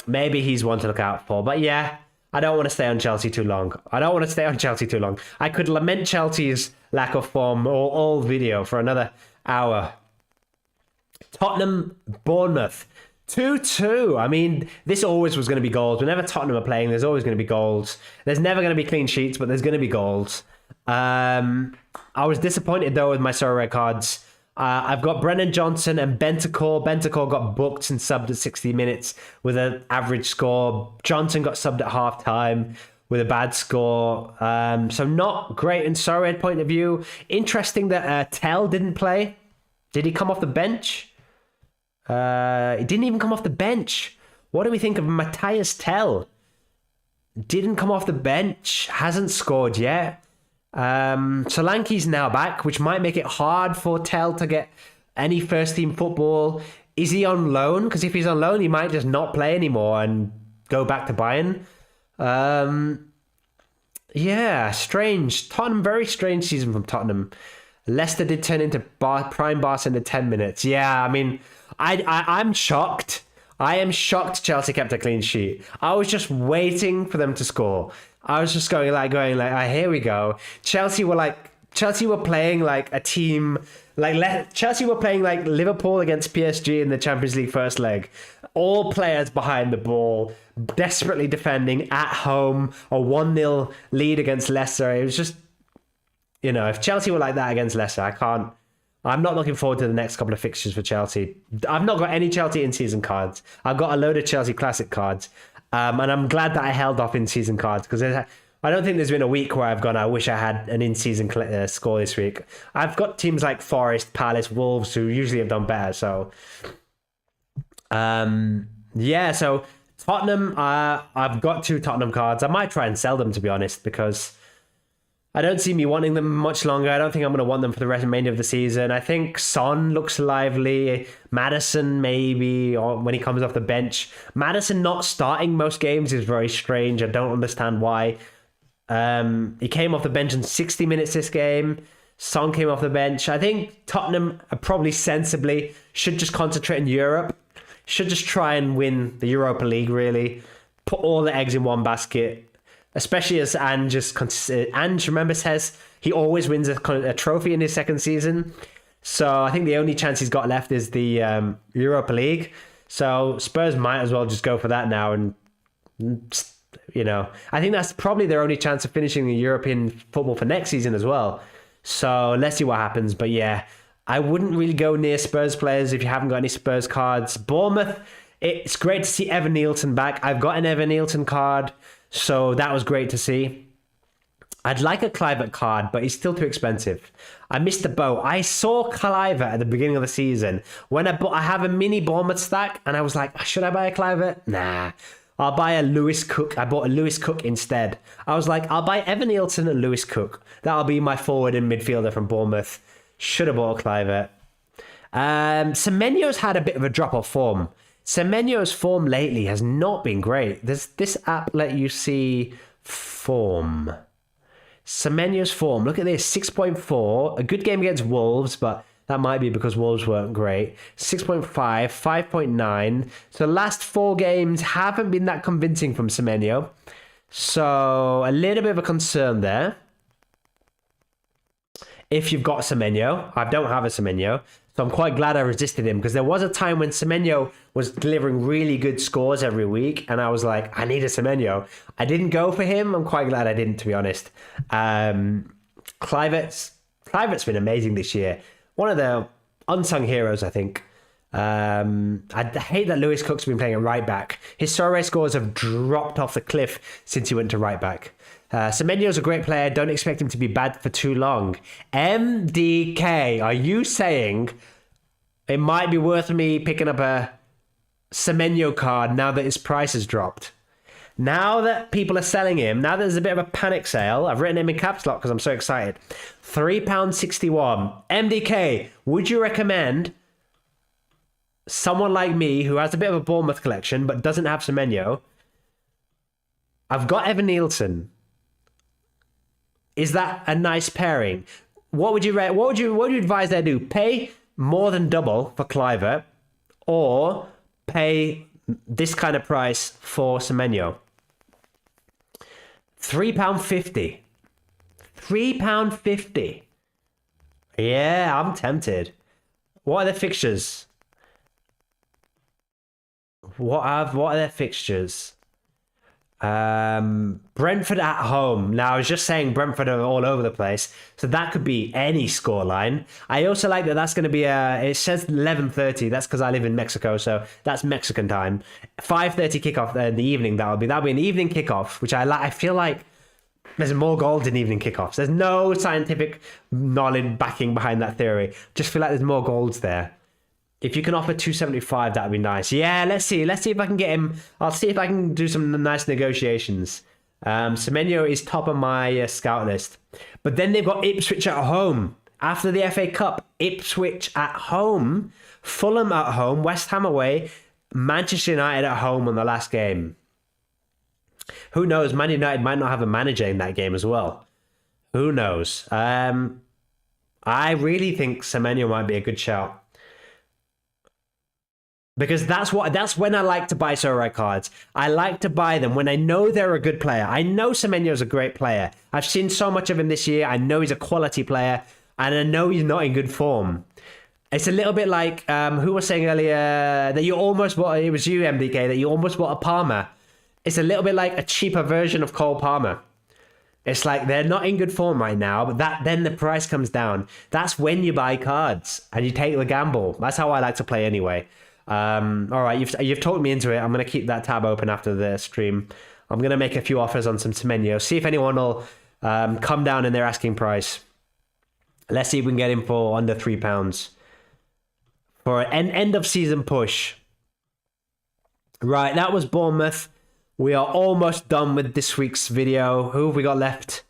maybe he's one to look out for. But yeah, I don't want to stay on Chelsea too long. I could lament Chelsea's lack of form all video for another hour. Tottenham, Bournemouth, 2-2. I mean, this always was going to be goals. Whenever Tottenham are playing, there's always going to be goals. There's never going to be clean sheets, but there's going to be goals. I was disappointed, though, with my Sorare cards. I've got Brennan Johnson and Bentancur. Bentancur got booked and subbed at 60 minutes with an average score. Johnson got subbed at half-time with a bad score. So not great in Sorare point of view. Interesting that Tell didn't play. Did he come off the bench? He didn't even come off the bench. What do we think of Matthias Tell? Didn't come off the bench. Hasn't scored yet. Solanke's now back, which might make it hard for Tell to get any first team football. Is he on loan? Because if he's on loan, he might just not play anymore and go back to Bayern. Yeah, strange. Tottenham, very strange season from Tottenham. Leicester did turn into prime Barca in the 10 minutes. Yeah, I mean, I'm shocked. I am shocked Chelsea kept a clean sheet. I was just waiting for them to score. I was just going like, here we go. Chelsea were playing like a team, Chelsea were playing like Liverpool against PSG in the Champions League first leg. All players behind the ball, desperately defending at home, a 1-0 lead against Leicester. It was just, if Chelsea were like that against Leicester, I'm not looking forward to the next couple of fixtures for Chelsea. I've not got any Chelsea in-season cards. I've got a load of Chelsea Classic cards. And I'm glad that I held off in-season cards because I don't think there's been a week where I've gone, I wish I had an in-season score this week. I've got teams like Forest, Palace, Wolves who usually have done better. So, so Tottenham, I've got 2 Tottenham cards. I might try and sell them, to be honest, because I don't see me wanting them much longer. I don't think I'm going to want them for the remainder of the season. I think Son looks lively. Madison, maybe, or when he comes off the bench. Madison not starting most games is very strange. I don't understand why. He came off the bench in 60 minutes this game. Son came off the bench. I think Tottenham probably sensibly should just concentrate in Europe. Should just try and win the Europa League, really. Put all the eggs in one basket. Especially as Ange, remember, says he always wins a trophy in his second season. So I think the only chance he's got left is the Europa League. So Spurs might as well just go for that now. And, I think that's probably their only chance of finishing the European football for next season as well. So let's see what happens. But yeah, I wouldn't really go near Spurs players if you haven't got any Spurs cards. Bournemouth, it's great to see Evan Nielsen back. I've got an Evan Nielsen card. So that was great to see. I'd like a Clivert card, but he's still too expensive. I missed the boat. I saw Clivert at the beginning of the season when I have a mini Bournemouth stack, and I was like, should I buy a Clivert? Nah. I'll buy a Lewis Cook. I bought a Lewis Cook instead. I was like, I'll buy Evan Nielsen and Lewis Cook. That'll be my forward and midfielder from Bournemouth. Should have bought a Clivert. Semenyo's had a bit of a drop off form. Semenyo's form lately has not been great. Does this app let you see form? Semenyo's form. Look at this. 6.4. A good game against Wolves, but that might be because Wolves weren't great. 6.5. 5.9. So the last 4 games haven't been that convincing from Semenyo. So a little bit of a concern there. If you've got Semenyo. I don't have a Semenyo. So I'm quite glad I resisted him, because there was a time when Semenyo was delivering really good scores every week, and I was like, I need a Semenyo. I didn't go for him. I'm quite glad I didn't, to be honest. Clivert's been amazing this year. One of the unsung heroes, I think. I hate that Lewis Cook's been playing at right back. His Sorare scores have dropped off the cliff since he went to right back. Semenyo's a great player. Don't expect him to be bad for too long. MDK, are you saying it might be worth me picking up a Semenyo card now that his price has dropped? Now that people are selling him, now there's a bit of a panic sale. I've written him in caps lock because I'm so excited. £3.61. MDK, would you recommend someone like me who has a bit of a Bournemouth collection but doesn't have Semenyo? I've got Evan Nielsen. Is that a nice pairing? What would you advise I do? Pay more than double for Clivert, or pay this kind of price for Semenyo? £3.50. £3.50. Yeah, I'm tempted. What are the fixtures? What are their fixtures? Brentford at home. Now, I was just saying Brentford are all over the place, so that could be any scoreline. I also like that that's going to be it says 11:30. That's because I live in Mexico, so that's Mexican time. 5:30 kickoff in the evening. That'll be an evening kickoff, which I like. I feel like there's more goals in evening kickoffs. There's no scientific knowledge backing behind that theory. Just feel like there's more goals there. If you can offer 275, that would be nice. Yeah, let's see. Let's see if I can get him. I'll see if I can do some nice negotiations. Semenyo is top of my scout list. But then they've got Ipswich at home. After the FA Cup, Ipswich at home, Fulham at home, West Ham away, Manchester United at home on the last game. Who knows? Man United might not have a manager in that game as well. Who knows? I really think Semenyo might be a good shout. Because that's when I like to buy Sorare cards. I like to buy them when I know they're a good player. I know Semenyo's a great player. I've seen so much of him this year. I know he's a quality player, and I know he's not in good form. It's a little bit like who was saying earlier that you almost bought. It was you, MDK, that you almost bought a Palmer. It's a little bit like a cheaper version of Cole Palmer. It's like they're not in good form right now, but then the price comes down. That's when you buy cards and you take the gamble. That's how I like to play anyway. All right, you've talked me into it. I'm going to keep that tab open after the stream. I'm going to make a few offers on some Semenyo. See if anyone will come down in their asking price. Let's see if we can get him for under £3 for an end of season push. Right, that was Bournemouth. We are almost done with this week's video. Who have we got left?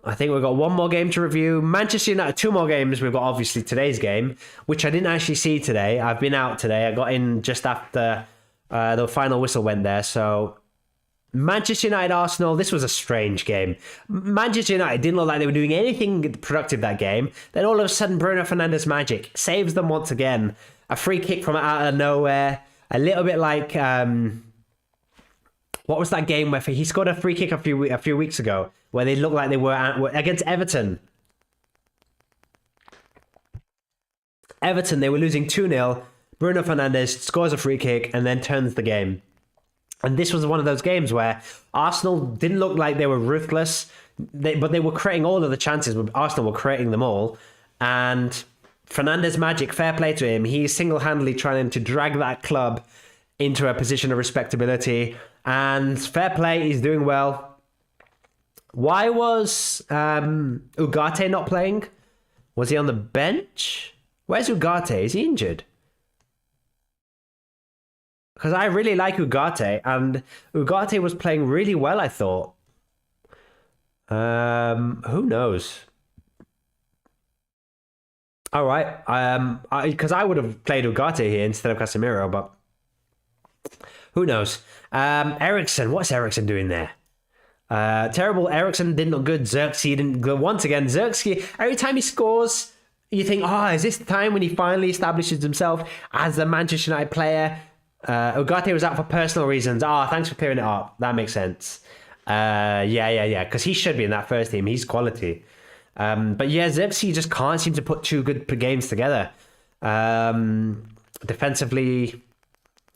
I think we've got one more game to review. Manchester United, 2 more games. We've got obviously today's game, which I didn't actually see today. I've been out today. I got in just after the final whistle went there. So Manchester United, Arsenal, this was a strange game. Manchester United didn't look like they were doing anything productive that game. Then all of a sudden, Bruno Fernandes magic saves them once again. A free kick from out of nowhere. A little bit like... what was that game where he scored a free kick a few weeks ago where they looked like they were against Everton? Everton, they were losing 2-0. Bruno Fernandes scores a free kick and then turns the game. And this was one of those games where Arsenal didn't look like they were ruthless, but they were creating all of the chances. Arsenal were creating them all. And Fernandes magic, fair play to him. He's single-handedly trying to drag that club into a position of respectability. And fair play, he's doing well. Why was Ugarte not playing? Was he on the bench? Where's Ugarte? Is he injured? Because I really like Ugarte, and Ugarte was playing really well, I thought. Who knows? All right. Because I would have played Ugarte here instead of Casemiro, but who knows? Ericsson, what's Ericsson doing there? Terrible. Ericsson didn't look good. Xerxes didn't go. Once again, Xerxes, every time he scores, you think, oh, is this the time when he finally establishes himself as a Manchester United player? Ugarte was out for personal reasons. Thanks for clearing it up. That makes sense. Yeah. Because he should be in that first team. He's quality. But yeah, Xerxes just can't seem to put two good games together. Defensively,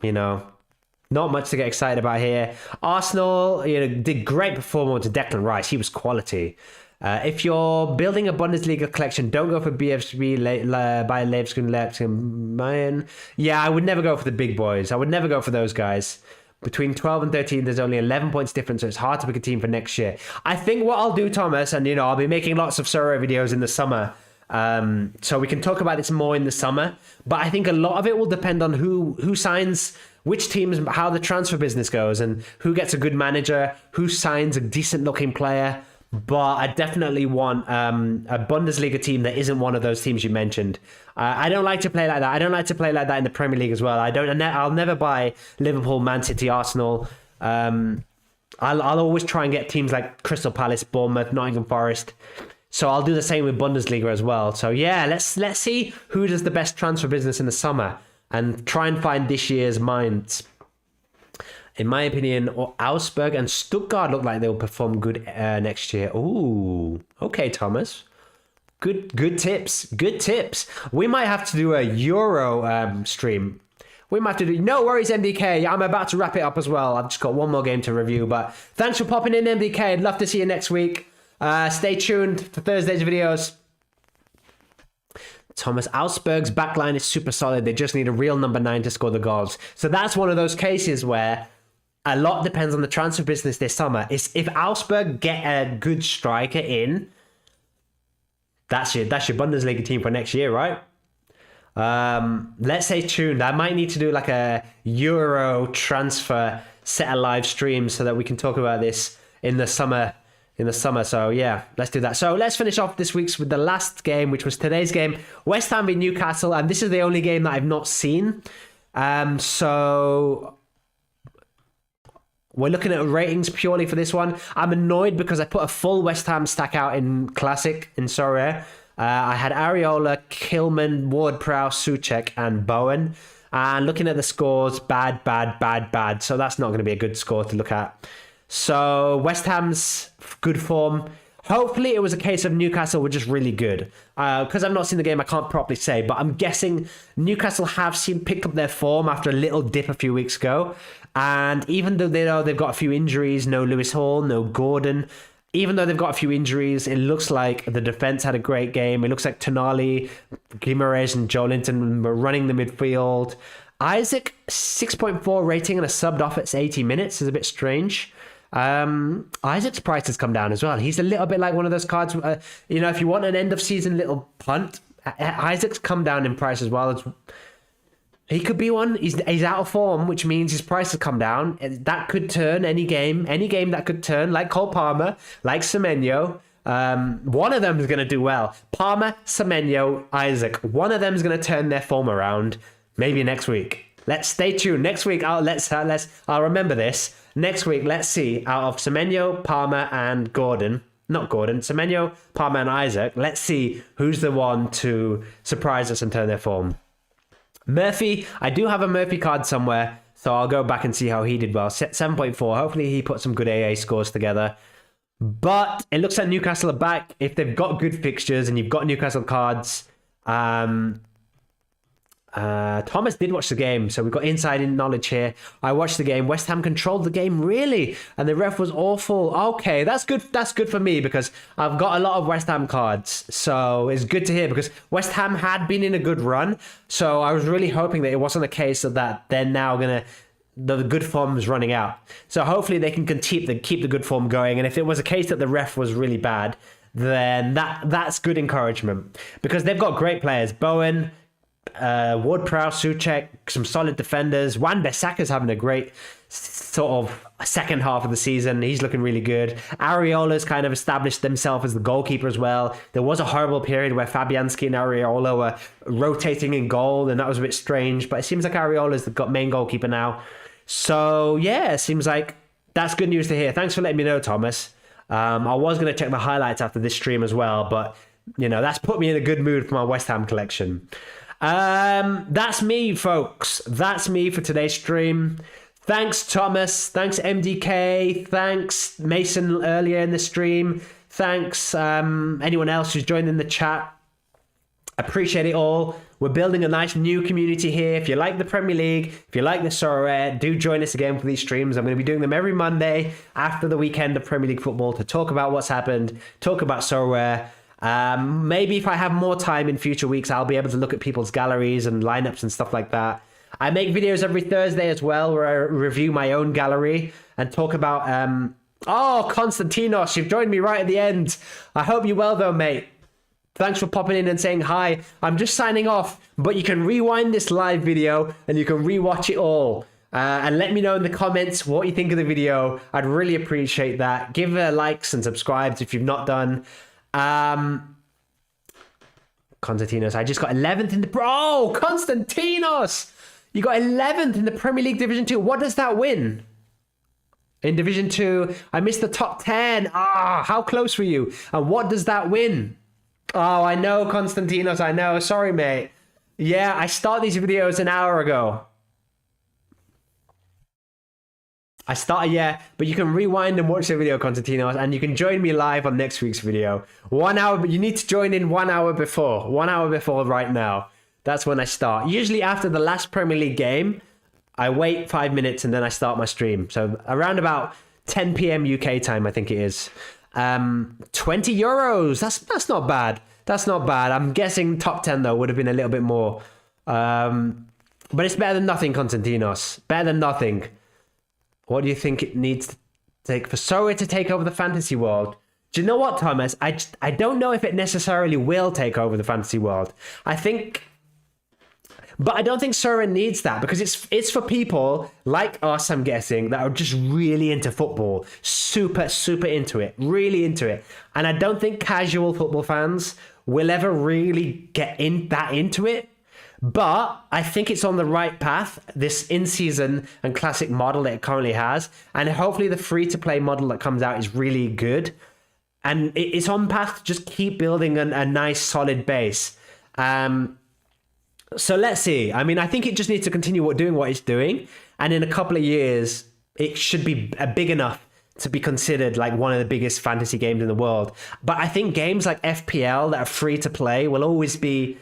not much to get excited about here. Arsenal, did great performance to Declan Rice. He was quality. If you're building a Bundesliga collection, don't go for BFB by Leipzig, Bayern. Yeah, I would never go for the big boys. I would never go for those guys. Between 12 and 13, there's only 11 points difference, so it's hard to pick a team for next year. I think what I'll do, Thomas, and I'll be making lots of Sorare videos in the summer, so we can talk about this more in the summer. But I think a lot of it will depend on who signs which teams, how the transfer business goes, and who gets a good manager, who signs a decent looking player. But I definitely want a Bundesliga team that isn't one of those teams you mentioned. I don't like to play like that. I don't like to play like that in the Premier League as well. I'll never buy Liverpool, Man City, Arsenal. I'll always try and get teams like Crystal Palace, Bournemouth, Nottingham Forest. So I'll do the same with Bundesliga as well. So yeah, let's see who does the best transfer business in the summer and try and find this year's minds. In my opinion, Augsburg and Stuttgart look like they'll perform good next year. Ooh, okay, Thomas. Good tips. Good tips. We might have to do a Euro stream. We might have to do... No worries, MDK. I'm about to wrap it up as well. I've just got one more game to review. But thanks for popping in, MDK. I'd love to see you next week. Stay tuned for Thursday's videos. Thomas, Augsburg's backline is super solid. They just need a real number 9 to score the goals. So that's one of those cases where a lot depends on the transfer business this summer. If Augsburg get a good striker in, that's your Bundesliga team for next year, right? Let's stay tuned. I might need to do like a Euro transfer set of live streams so that we can talk about this in the summer. So yeah, let's do that. So let's finish off this week's with the last game, which was today's game, West Ham v Newcastle, and this is the only game that I've not seen. So we're looking at ratings purely for this one. I'm annoyed because I put a full West Ham stack out in Classic in Sorare. I had Areola, Kilman, Ward-Prowse, Souček, and Bowen. And looking at the scores, bad. So that's not going to be a good score to look at. So West Ham's good form. Hopefully it was a case of Newcastle were just really good. Because I've not seen the game, I can't properly say. But I'm guessing Newcastle have picked up their form after a little dip a few weeks ago. And even though they know they've got a few injuries, no Lewis Hall, no Gordon, even though they've got a few injuries, it looks like the defense had a great game. It looks like Tonali, Guimaraes, and Joelinton were running the midfield. Isaac, 6.4 rating and a subbed off at 80 minutes is a bit strange. Isaac's price has come down as well. He's a little bit like one of those cards, if you want an end of season little punt, Isaac's come down in price as well. He could be one. He's out of form, which means his price has come down. That could turn any game that could turn, like Cole Palmer, like Semenyo. One of them is going to do well. Palmer, Semenyo, Isaac. One of them is going to turn their form around. Maybe next week. Let's stay tuned. Next week, I'll remember this. Next week, let's see, out of Semenyo, Palmer, and Semenyo, Palmer, and Isaac, let's see who's the one to surprise us and turn their form. Murphy, I do have a Murphy card somewhere, so I'll go back and see how he did well. 7.4, hopefully he put some good AA scores together. But it looks like Newcastle are back. If they've got good fixtures and you've got Newcastle cards, Thomas did watch the game, so we've got inside knowledge here. I watched the game. West Ham controlled the game, really, and the ref was awful. Okay, that's good. That's good for me because I've got a lot of West Ham cards, so it's good to hear because West Ham had been in a good run. So I was really hoping that it wasn't a case of that they're now gonna the good form is running out. So hopefully they can keep the good form going. And if it was a case that the ref was really bad, then that's good encouragement, because they've got great players. Bowen, Ward-Prowse, Souček, some solid defenders. Wan-Bissaka's having a great sort of second half of the season. He's looking really good. Areola's kind of established himself as the goalkeeper as well. There was a horrible period where Fabianski and Areola were rotating in goal, and that was a bit strange, but it seems like Areola's the main goalkeeper now. So yeah, it seems like that's good news to hear. Thanks for letting me know, Thomas. I was going to check the highlights after this stream as well, but you know, that's put me in a good mood for my West Ham collection. That's me, folks. That's me for today's stream. Thanks, Thomas. Thanks, MDK. Thanks, Mason, earlier in the stream. Thanks, anyone else who's joined in the chat. Appreciate it all. We're building a nice new community here. If you like the Premier League, if you like the Sorare, do join us again for these streams. I'm going to be doing them every Monday after the weekend of Premier League football to talk about what's happened, talk about Sorare. Maybe if I have more time in future weeks, I'll be able to look at people's galleries and lineups and stuff like that. I make videos every Thursday as well, where I review my own gallery and talk about... Oh, Konstantinos, you've joined me right at the end. I hope you're well though, mate. Thanks for popping in and saying hi. I'm just signing off, but you can rewind this live video and you can rewatch it all. And let me know in the comments what you think of the video. I'd really appreciate that. Give likes and subscribes if you've not done. Konstantinos, I just got 11th in the... Oh, Konstantinos! You got 11th in the Premier League Division 2. What does that win? In Division 2, I missed the top 10. How close were you? And what does that win? Oh, I know, Konstantinos, I know. Sorry, mate. Yeah, I start these videos an hour ago. But you can rewind and watch the video, Konstantinos, and you can join me live on next week's video. 1 hour, but you need to join in 1 hour before. 1 hour before right now. That's when I start. Usually after the last Premier League game, I wait 5 minutes and then I start my stream. So around about 10 p.m. UK time, I think it is. 20 euros. That's not bad. That's not bad. I'm guessing top 10 though would have been a little bit more. But it's better than nothing, Konstantinos. Better than nothing. What do you think it needs to take for Sorare to take over the fantasy world? Do you know what, Thomas? I don't know if it necessarily will take over the fantasy world. But I don't think Sorare needs that, because it's for people like us, I'm guessing, that are just really into football. Super, super into it. Really into it. And I don't think casual football fans will ever really get into it. But I think it's on the right path, this in-season and classic model that it currently has. And hopefully the free-to-play model that comes out is really good. And it's on path to just keep building a nice, solid base. So let's see. I mean, I think it just needs to continue doing what it's doing. And in a couple of years, it should be big enough to be considered like one of the biggest fantasy games in the world. But I think games like FPL that are free to play will always have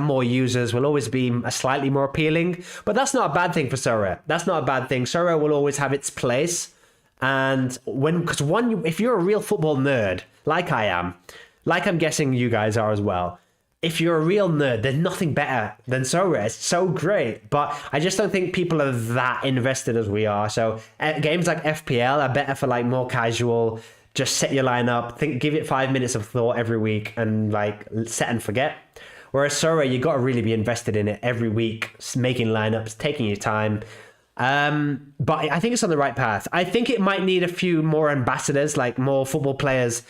more users, will always be slightly more appealing. But that's not a bad thing for Sorare. That's not a bad thing. Sorare will always have its place. And if you're a real football nerd, like I am, like I'm guessing you guys are as well, if you're a real nerd, there's nothing better than Sorare. It's so great, but I just don't think people are that invested as we are. So games like FPL are better for like more casual, just set your lineup, give it 5 minutes of thought every week and like set and forget. Whereas Sorare, you got to really be invested in it every week, making lineups, taking your time. But I think it's on the right path. I think it might need a few more ambassadors, like more football players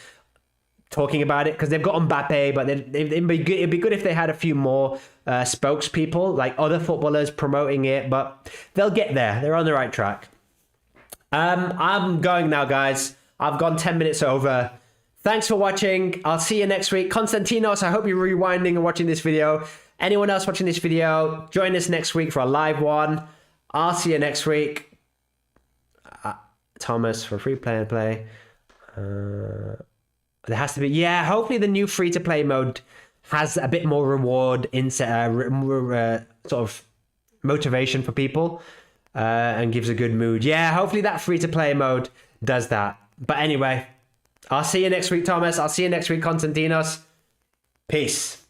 talking about it, because they've got Mbappe, but it'd be good if they had a few more spokespeople, like other footballers promoting it, but they'll get there. They're on the right track. I'm going now, guys. I've gone 10 minutes over. Thanks for watching. I'll see you next week. Konstantinos, I hope you're rewinding and watching this video. Anyone else watching this video, join us next week for a live one. I'll see you next week. Thomas, for free play and play. There has to be, hopefully the new free-to-play mode has a bit more reward, sort of motivation for people, and gives a good mood. Yeah, hopefully that free-to-play mode does that. But anyway, I'll see you next week, Thomas. I'll see you next week, Konstantinos. Peace.